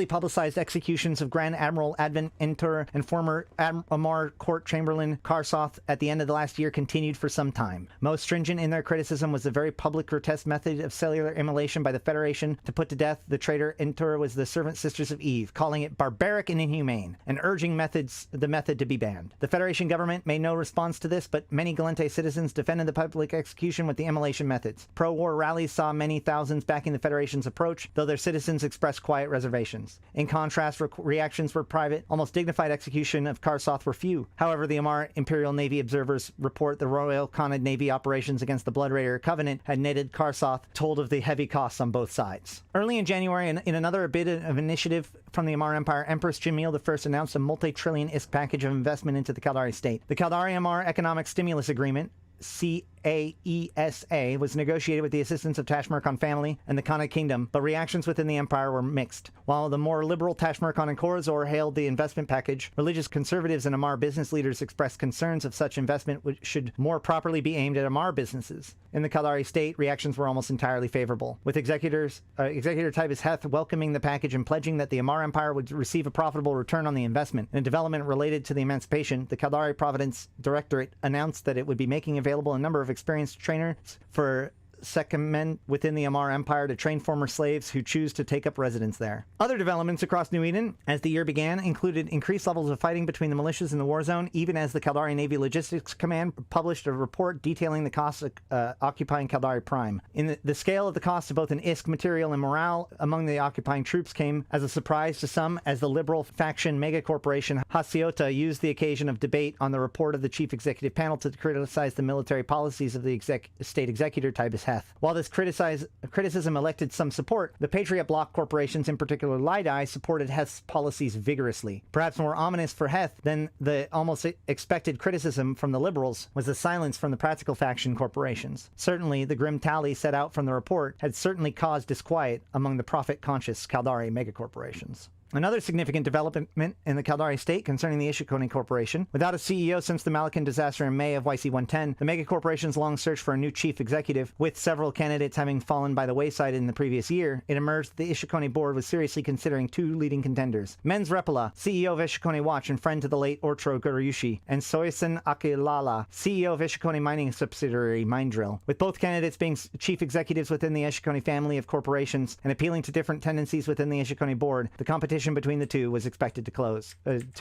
publicized executions of Grand Admiral Advent Entur and former Amar Court Chamberlain Karsoth at the end of the last year continued for some time. Most stringent in their criticism was the very public grotesque method of cellular immolation by the Federation to put to death the traitor Entur was the servant sisters of Eve, calling it barbaric and inhumane, and urging the method to be banned. The Federation government made no response to this, but many Gallente citizens defended the public execution with the immolation methods. Pro-war rallies saw many thousands backing the Federation's approach, though their citizens expressed quiet reservations. In contrast, reactions were private. Almost dignified execution of Karsoth were few. However, the Amar Imperial Navy observers report the Royal Khanid Navy operations against the Blood Raider Covenant had netted Karsoth, told of the heavy costs on both sides. Early in January, in another bit of initiative from the Amar Empire, Empress Jamyl I announced a multi-trillion ISK package of investment into the Caldari state. The Caldari Amar Economic Stimulus Agreement, CAESA, was negotiated with the assistance of Tashmerkan family and the Khanid Kingdom, but reactions within the empire were mixed. While the more liberal Tashmerkan and Khorazor hailed the investment package, religious conservatives and Amar business leaders expressed concerns of such investment which should more properly be aimed at Amar businesses. In the Caldari state, reactions were almost entirely favorable, with Executor Tibus Heth welcoming the package and pledging that the Amar Empire would receive a profitable return on the investment. In a development related to the emancipation, the Caldari Providence Directorate announced that it would be making available a number of experienced trainers for secondmen within the Amar Empire to train former slaves who choose to take up residence there. Other developments across New Eden as the year began included increased levels of fighting between the militias in the war zone, even as the Caldari Navy Logistics Command published a report detailing the costs of occupying Caldari Prime. In the scale of the cost of both an ISK material and morale among the occupying troops came as a surprise to some, as the liberal faction megacorporation Hasiota used the occasion of debate on the report of the Chief Executive Panel to criticize the military policies of the state executor Tibus Heth. While this criticism elected some support, the Patriot Bloc corporations, in particular Lydai, supported Heth's policies vigorously. Perhaps more ominous for Heth than the almost expected criticism from the liberals was the silence from the practical faction corporations. Certainly, the grim tally set out from the report had certainly caused disquiet among the profit-conscious Caldari megacorporations. Another significant development in the Caldari state concerning the Ishukone Corporation. Without a CEO since the Malkalen disaster in May of YC111, the megacorporation's long search for a new chief executive, with several candidates having fallen by the wayside in the previous year, it emerged that the Ishukone board was seriously considering two leading contenders. Menz Repala, CEO of Ishukone Watch and friend to the late Ortro Guruyushi, and Soisen Akilala, CEO of Ishukone mining subsidiary Mindrill. With both candidates being chief executives within the Ishukone family of corporations and appealing to different tendencies within the Ishukone board, the competition between the two was expected to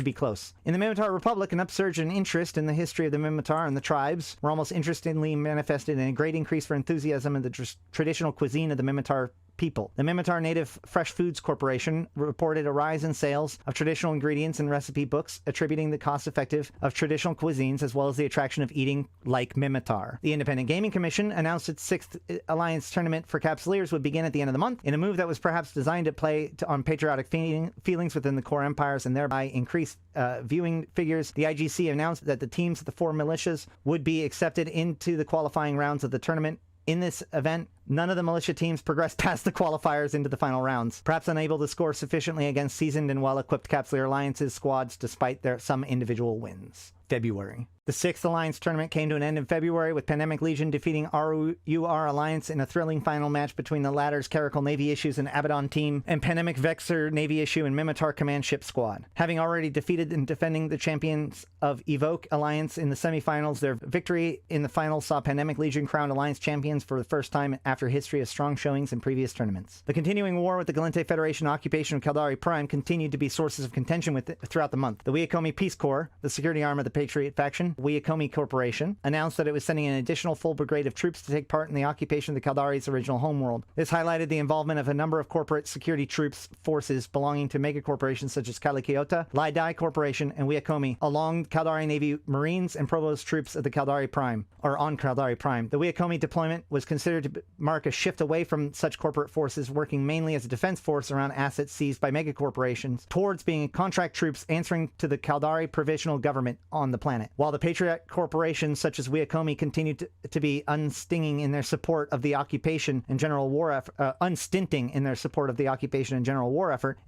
be close. In the Minmatar Republic, an upsurge in interest in the history of the Minmatar and the tribes were almost interestingly manifested in a great increase for enthusiasm in the traditional cuisine of the Minmatar people. The Minmatar Native Fresh Foods Corporation reported a rise in sales of traditional ingredients and recipe books, attributing the cost-effective of traditional cuisines as well as the attraction of eating like Minmatar. The Independent Gaming Commission announced its 6th Alliance tournament for Capsuleers would begin at the end of the month, in a move that was perhaps designed to play on patriotic feelings within the core empires and thereby increase viewing figures. The IGC announced that the teams of the 4 militias would be accepted into the qualifying rounds of the tournament. In this event, none of the militia teams progressed past the qualifiers into the final rounds, perhaps unable to score sufficiently against seasoned and well-equipped Capsuleer Alliances squads despite some individual wins. February. The 6th Alliance tournament came to an end in February, with Pandemic Legion defeating RUR Alliance in a thrilling final match between the latter's Caracal Navy Issues and Abaddon team and Pandemic Vexor Navy Issue and Minmatar Command Ship Squad. Having already defeated and defending the champions of Evoke Alliance in the semifinals, their victory in the finals saw Pandemic Legion crowned Alliance champions for the first time after a history of strong showings in previous tournaments. The continuing war with the Gallente Federation occupation of Caldari Prime continued to be sources of contention throughout the month. The Wiakomi Peace Corps, the security arm of the Patriot faction, Yulai Corporation, announced that it was sending an additional full brigade of troops to take part in the occupation of the Caldari's original homeworld. This highlighted the involvement of a number of corporate security troops forces belonging to mega corporations such as Kalikiota, Laidai Corporation, and Yulai, along Caldari Navy Marines and Provost troops of the Caldari Prime, or on Caldari Prime. The Yulai deployment was considered to mark a shift away from such corporate forces working mainly as a defense force around assets seized by mega corporations towards being contract troops answering to the Caldari provisional government on the planet. While the Patriot corporations such as Yulai continued to be unstinting in their support of the occupation and general war effort,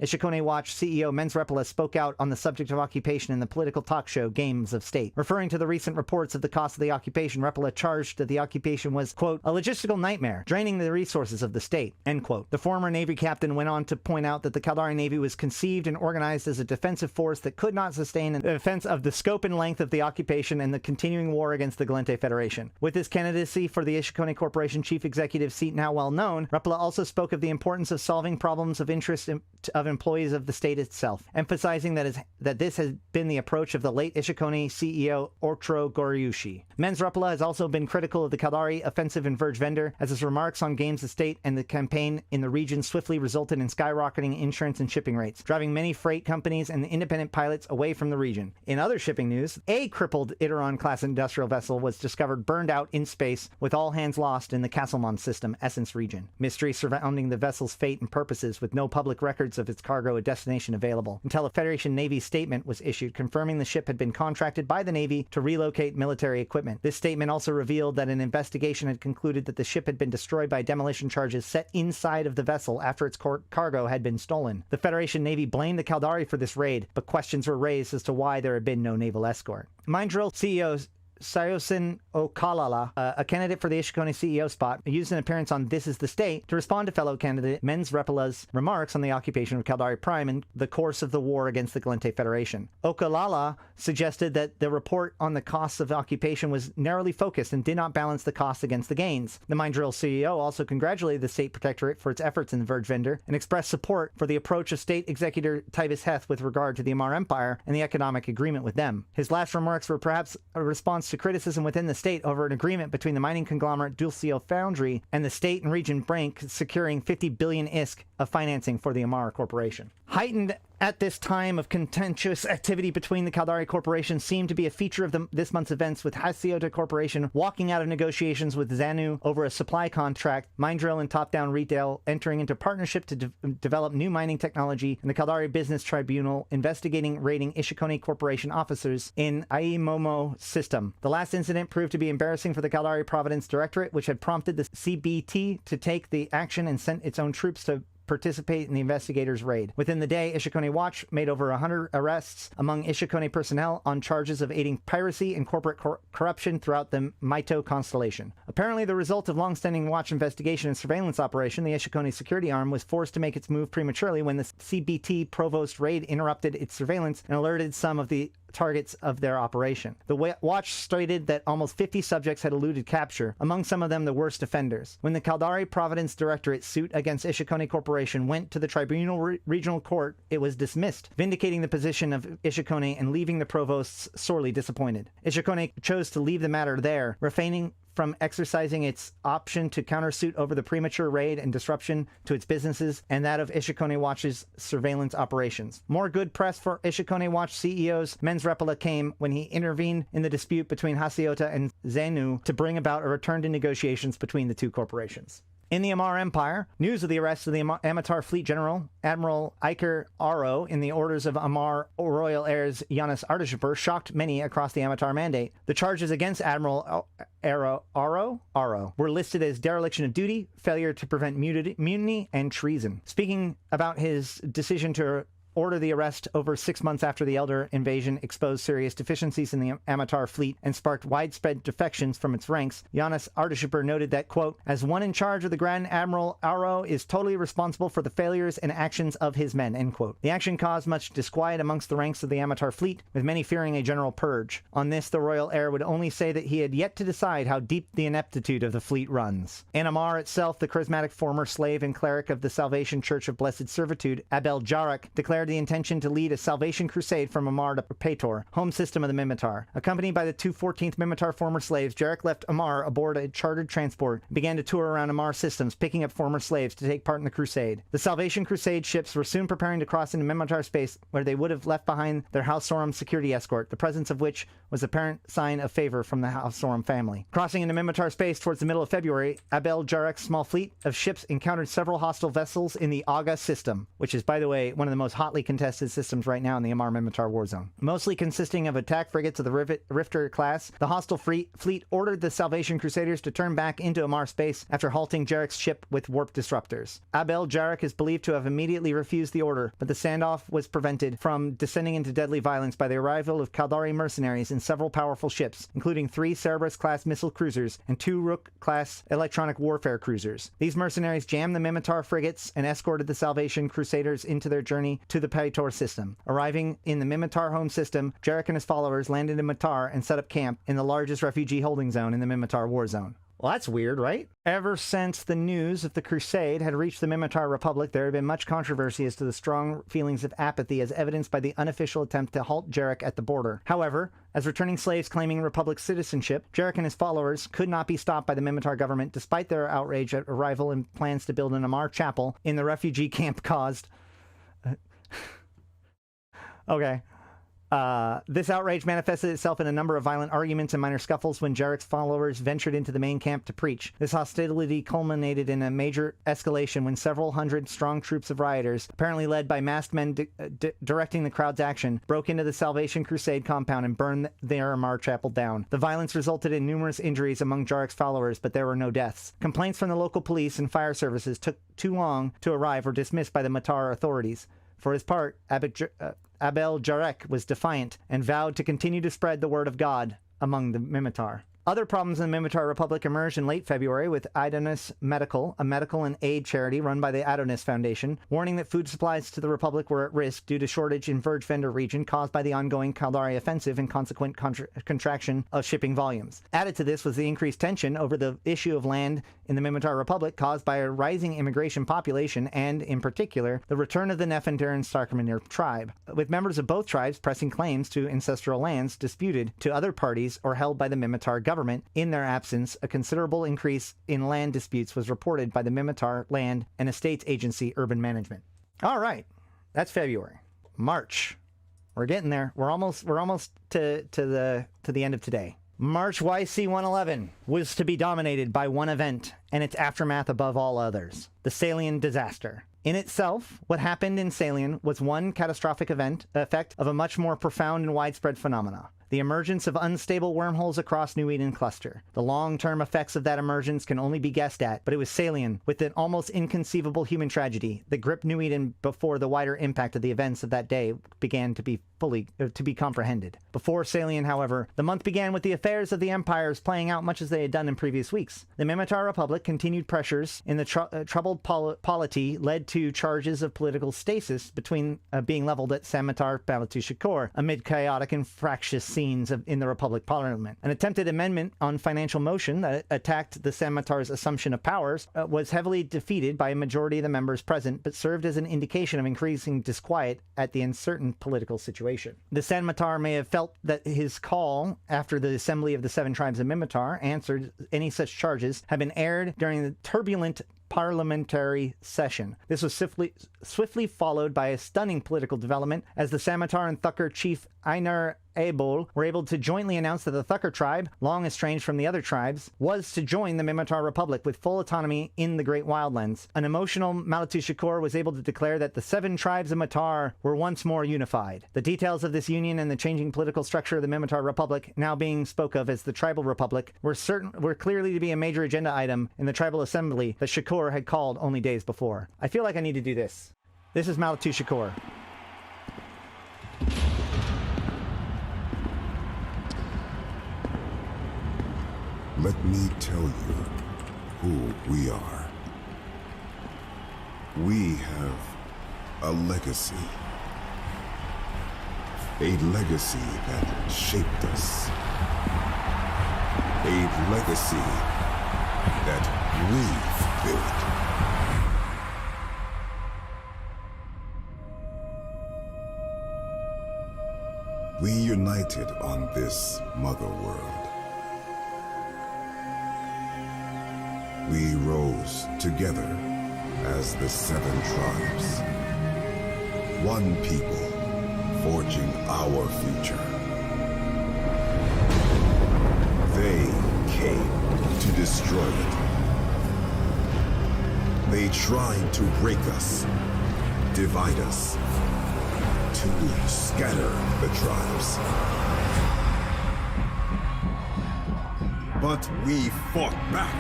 Ishukone Watch CEO Men's Repula spoke out on the subject of occupation in the political talk show Games of State. Referring to the recent reports of the cost of the occupation, Repula charged that the occupation was, quote, a logistical nightmare, draining the resources of the state, end quote. The former Navy captain went on to point out that the Caldari Navy was conceived and organized as a defensive force that could not sustain the defense of the scope and length of the occupation and the continuing war against the Gallente Federation. With his candidacy for the Ishukone Corporation chief executive seat now well known, Repula also spoke of the importance of solving problems of interest of employees of the state itself, emphasizing that this has been the approach of the late Ishukone CEO Otro Goriushi. Men's Repula has also been critical of the Caldari offensive in Verge Vendor, as his remarks on Games of State and the campaign in the region swiftly resulted in skyrocketing insurance and shipping rates, driving many freight companies and independent pilots away from the region. In other shipping news, a crippled Iteron-class industrial vessel was discovered burned out in space with all hands lost in the Castlemon system Essence region. Mystery surrounding the vessel's fate and purposes, with no public records of its cargo or destination available, until a Federation Navy statement was issued confirming the ship had been contracted by the Navy to relocate military equipment. This statement also revealed that an investigation had concluded that the ship had been destroyed by demolition charges set inside of the vessel after its cargo had been stolen. The Federation Navy blamed the Caldari for this raid, but questions were raised as to why there had been no naval escort. Mindrill CEO Sayosin Okalala, a candidate for the Ishukone CEO spot, used an appearance on This Is the State to respond to fellow candidate Men's Repula's remarks on the occupation of Caldari Prime and the course of the war against the Gallente Federation. Okalala suggested that the report on the costs of occupation was narrowly focused and did not balance the costs against the gains. The Mindrill CEO also congratulated the State Protectorate for its efforts in the Verge Vendor and expressed support for the approach of State Executor Tibus Heth with regard to the Amar Empire and the economic agreement with them. His last remarks were perhaps a response to criticism within the state over an agreement between the mining conglomerate Dulcio Foundry and the state and region Brink securing 50 billion ISK of financing for the Amara Corporation. Heightened at this time of contentious activity between the Caldari Corporation seemed to be a feature of this month's events, with Hasiota Corporation walking out of negotiations with Xanu over a supply contract, Mindrill and Top Down Retail entering into partnership to develop new mining technology, and the Caldari Business Tribunal investigating raiding Ishukone Corporation officers in Aimomo system. The last incident proved to be embarrassing for the Caldari Providence Directorate, which had prompted the CBT to take the action and sent its own troops to participate in the investigators' raid. Within the day, Ishukone Watch made over 100 arrests among Ishukone personnel on charges of aiding piracy and corporate corruption throughout the Maito constellation. Apparently, the result of long-standing Watch investigation and surveillance operation, the Ishukone security arm was forced to make its move prematurely when the CBT Provost raid interrupted its surveillance and alerted some of the targets of their operation. The Watch stated that almost 50 subjects had eluded capture, among some of them the worst offenders. When the Caldari Providence Directorate suit against Ishukone Corporation went to the Tribunal Regional Court, it was dismissed, vindicating the position of Ishukone and leaving the provosts sorely disappointed. Ishukone chose to leave the matter there, refraining from exercising its option to countersuit over the premature raid and disruption to its businesses and that of Ishukone Watch's surveillance operations. More good press for Ishukone Watch CEO's Men's Repula came when he intervened in the dispute between Hasiota and Xanu to bring about a return to negotiations between the two corporations. In the Amar Empire, news of the arrest of the Ammatar Fleet General, Admiral Iker Aro, in the orders of Amar Royal Heirs Giannis Artishiper, shocked many across the Ammatar Mandate. The charges against Admiral Aro were listed as dereliction of duty, failure to prevent mutiny, and treason. Speaking about his decision to order the arrest over 6 months after the Elder invasion exposed serious deficiencies in the Ammatar fleet and sparked widespread defections from its ranks, Giannis Artishiper noted that, quote, as one in charge of the Grand Admiral Aro is totally responsible for the failures and actions of his men, end quote. The action caused much disquiet amongst the ranks of the Ammatar fleet, with many fearing a general purge. On this, the royal heir would only say that he had yet to decide how deep the ineptitude of the fleet runs. In Amar itself, the charismatic former slave and cleric of the Salvation Church of Blessed Servitude, Abel Jarek, declared declared the intention to lead a salvation crusade from Amarr to Pator, home system of the Minmatar. Accompanied by the 214th Minmatar former slaves, Jarek left Amarr aboard a chartered transport and began to tour around Amarr systems, picking up former slaves to take part in the crusade. The Salvation Crusade ships were soon preparing to cross into Minmatar space, where they would have left behind their House Sorum security escort, the presence of which was a apparent sign of favor from the House Sorum family. Crossing into Minmatar space towards the middle of February, Abel Jarek's small fleet of ships encountered several hostile vessels in the Aga system, which is, by the way, one of the most hotly contested systems right now in the Amarr Minmatar war zone. Mostly consisting of attack frigates of the Rifter class, the hostile fleet ordered the Salvation Crusaders to turn back into Amarr space after halting Jarek's ship with warp disruptors. Abel Jarek is believed to have immediately refused the order, but the standoff was prevented from descending into deadly violence by the arrival of Caldari mercenaries in several powerful ships, including 3 Cerberus-class missile cruisers and 2 Rook-class electronic warfare cruisers. These mercenaries jammed the Minmatar frigates and escorted the Salvation Crusaders into their journey to the Pator system. Arriving in the Minmatar home system, Jarek and his followers landed in Matar and set up camp in the largest refugee holding zone in the Minmatar war zone. Well, that's weird, right? Ever since the news of the crusade had reached the Minmatar Republic, there had been much controversy as to the strong feelings of apathy as evidenced by the unofficial attempt to halt Jarek at the border. However, as returning slaves claiming Republic citizenship, Jarek and his followers could not be stopped by the Minmatar government despite their outrage at arrival and plans to build an Amarr chapel in the refugee camp caused... Okay. This outrage manifested itself in a number of violent arguments and minor scuffles when Jarek's followers ventured into the main camp to preach. This hostility culminated in a major escalation when several hundred strong troops of rioters, apparently led by masked men directing the crowd's action, broke into the Salvation Crusade compound and burned their Amarr chapel down. The violence resulted in numerous injuries among Jarek's followers, but there were no deaths. Complaints from the local police and fire services took too long to arrive or dismissed by the Matar authorities. For his part, Abel Jarek was defiant and vowed to continue to spread the word of God among the Minmatar. Other problems in the Minmatar Republic emerged in late February with Adonis Medical, a medical and aid charity run by the Adonis Foundation, warning that food supplies to the Republic were at risk due to shortage in Verge Vendor region caused by the ongoing Caldari offensive and consequent contraction of shipping volumes. Added to this was the increased tension over the issue of land in the Minmatar Republic caused by a rising immigration population and, in particular, the return of the Nefandir and Starkmanir tribe, with members of both tribes pressing claims to ancestral lands disputed to other parties or held by the Minmatar government. In their absence, a considerable increase in land disputes was reported by the Minmatar Land and Estates Agency Urban Management. All right, that's February. March, we're getting there. We're almost to the end of today. March YC111 was to be dominated by one event and its aftermath above all others: the Salian disaster. In itself, what happened in Salian was one catastrophic effect of a much more profound and widespread phenomena: the emergence of unstable wormholes across New Eden cluster. The long-term effects of that emergence can only be guessed at, but it was Salian, with an almost inconceivable human tragedy that gripped New Eden before the wider impact of the events of that day began to be comprehended. Before Salian, however, the month began with the affairs of the empires playing out much as they had done in previous weeks. The Minmatar Republic continued pressures in the troubled polity led to charges of political stasis between being leveled at Sammatar Balatushakor amid chaotic and fractious scenes in the Republic Parliament. An attempted amendment on financial motion that attacked the Sammatar's assumption of powers was heavily defeated by a majority of the members present, but served as an indication of increasing disquiet at the uncertain political situation. The Sammatar may have felt that his call after the assembly of the 7 tribes of Minmatar answered any such charges had been aired during the turbulent parliamentary session. This was swiftly followed by a stunning political development as the Sammatar and Thucker chief Einar Abel were able to jointly announce that the Thucker tribe, long estranged from the other tribes, was to join the Minmatar Republic with full autonomy in the Great Wildlands. An emotional Malatushakor was able to declare that the 7 tribes of Matar were once more unified. The details of this union and the changing political structure of the Minmatar Republic, now being spoke of as the Tribal Republic, were clearly to be a major agenda item in the tribal assembly that Shakor had called only days before. I feel like I need to do this. This is Malatushakor. Let me tell you who we are. We have a legacy. A legacy that shaped us. A legacy that we've built. We united on this mother world. We rose together as the 7 tribes. One people forging our future. They came to destroy it. They tried to break us, divide us, to scatter the tribes. But we fought back.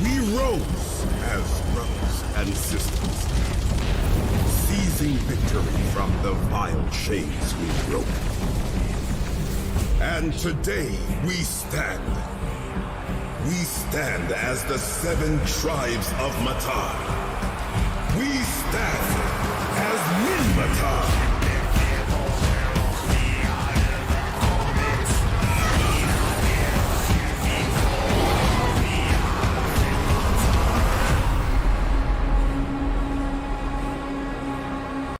We rose as brothers and sisters, seizing victory from the vile chains we broke. And today we stand. We stand as the 7 tribes of Matar. We stand as Minmatar.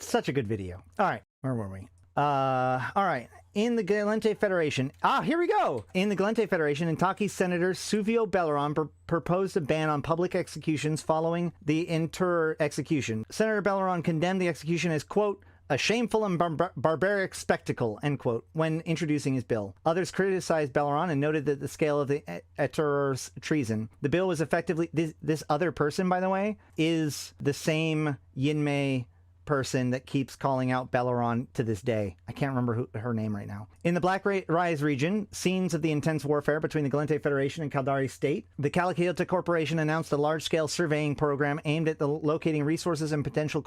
Such a good video. All right, where were we? All right. In the Gallente Federation. Here we go! In the Gallente Federation, Intaki's senator Suvio Belleron proposed a ban on public executions following the Inter execution. Senator Belleron condemned the execution as, quote, a shameful and barbaric spectacle, end quote, when introducing his bill. Others criticized Belleron and noted that the scale of the Etor's treason. The bill was effectively... This other person, by the way, is the same Yinmei person that keeps calling out Belleron to this day. I can't remember her name right now. In the Black Rise region, scenes of the intense warfare between the Gallente Federation and Caldari State, the Calakiota Corporation announced a large-scale surveying program aimed at locating resources and potential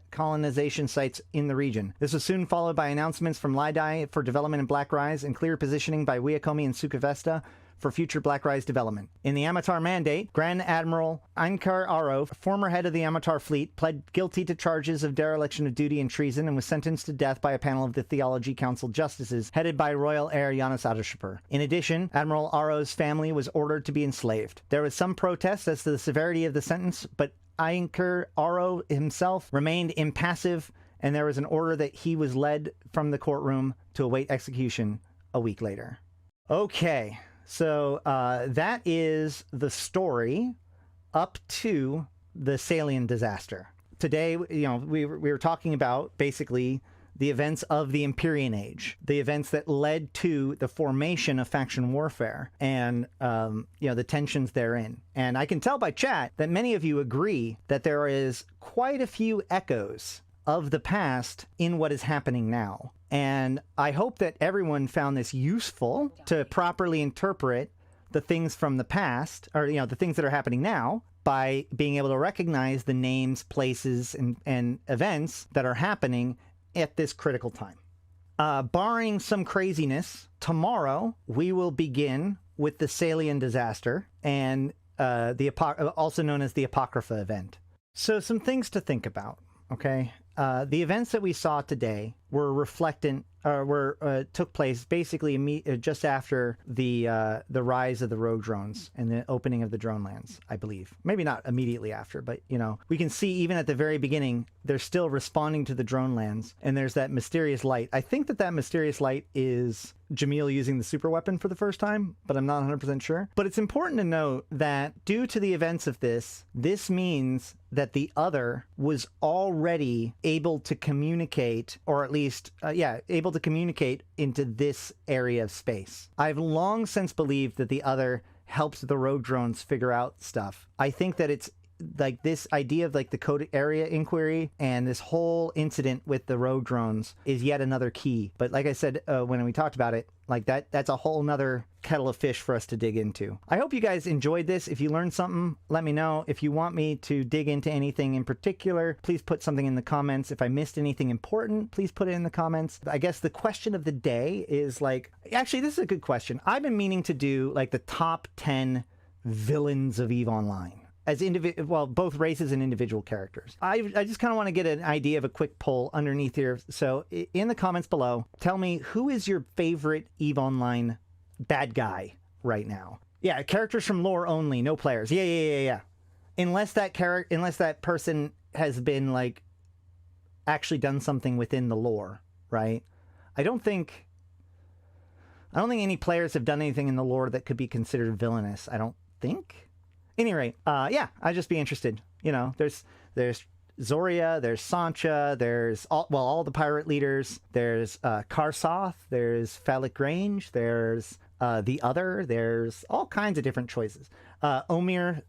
colonization sites in the region. This was soon followed by announcements from Lidai for development in Black Rise and clear positioning by Wiakomi and Sukavesta for future Black Rise development. In the Ambasador Mandate, Grand Admiral Ankar Aro, former head of the Ambasador Fleet, pled guilty to charges of dereliction of duty and treason and was sentenced to death by a panel of the Theology Council justices headed by Royal Heir Yanis Adashapur. In addition, Admiral Aro's family was ordered to be enslaved. There was some protest as to the severity of the sentence, but Ankar Aro himself remained impassive, and there was an order that he was led from the courtroom to await execution a week later. Okay. So that is the story up to the Salian disaster. Today, you know, we were talking about basically the events of the Empyrean Age, the events that led to the formation of faction warfare and, you know, the tensions therein. And I can tell by chat that many of you agree that there is quite a few echoes of the past in what is happening now. And I hope that everyone found this useful to properly interpret the things from the past, or, you know, the things that are happening now, by being able to recognize the names, places, and events that are happening at this critical time. Barring some craziness, tomorrow we will begin with the Salian disaster and also known as the Apocrypha event. So some things to think about, okay? The events that we saw today were took place basically just after the rise of the rogue drones and the opening of the drone lands, I believe. Maybe not immediately after, but, you know, we can see even at the very beginning, they're still responding to the drone lands, and there's that mysterious light. I think that mysterious light is Jamyl using the super weapon for the first time, but I'm not 100% sure. But it's important to note that due to the events of this means that the other was already able to communicate, or at least, able to communicate into this area of space. I've long since believed that the other helped the rogue drones figure out stuff. I think that it's like this idea of like the code area inquiry and this whole incident with the rogue drones is yet another key. But like I said, when we talked about it, like that's a whole nother kettle of fish for us to dig into. I hope you guys enjoyed this. If you learned something, let me know. If you want me to dig into anything in particular, please put something in the comments. If I missed anything important, please put it in the comments. I guess the question of the day is like, actually, this is a good question. I've been meaning to do like the top 10 villains of EVE Online. As both races and individual characters. I just kind of want to get an idea of a quick poll underneath here. So in the comments below, tell me who is your favorite EVE Online bad guy right now? Yeah, characters from lore only, no players. Yeah. Unless that person has been like actually done something within the lore, right? I don't think any players have done anything in the lore that could be considered villainous. I don't think. Any rate, yeah, I'd just be interested. You know, there's Zoria, there's Sancha, there's all the pirate leaders. There's Karsoth, there's Phallic Range, there's the Other. There's all kinds of different choices. Omir,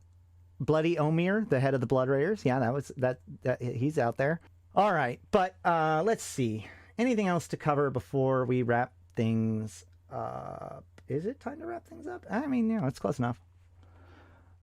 Bloody Omir, the head of the Blood Raiders. Yeah, that he's out there. All right, but let's see. Anything else to cover before we wrap things up? Is it time to wrap things up? I mean, you know, it's close enough.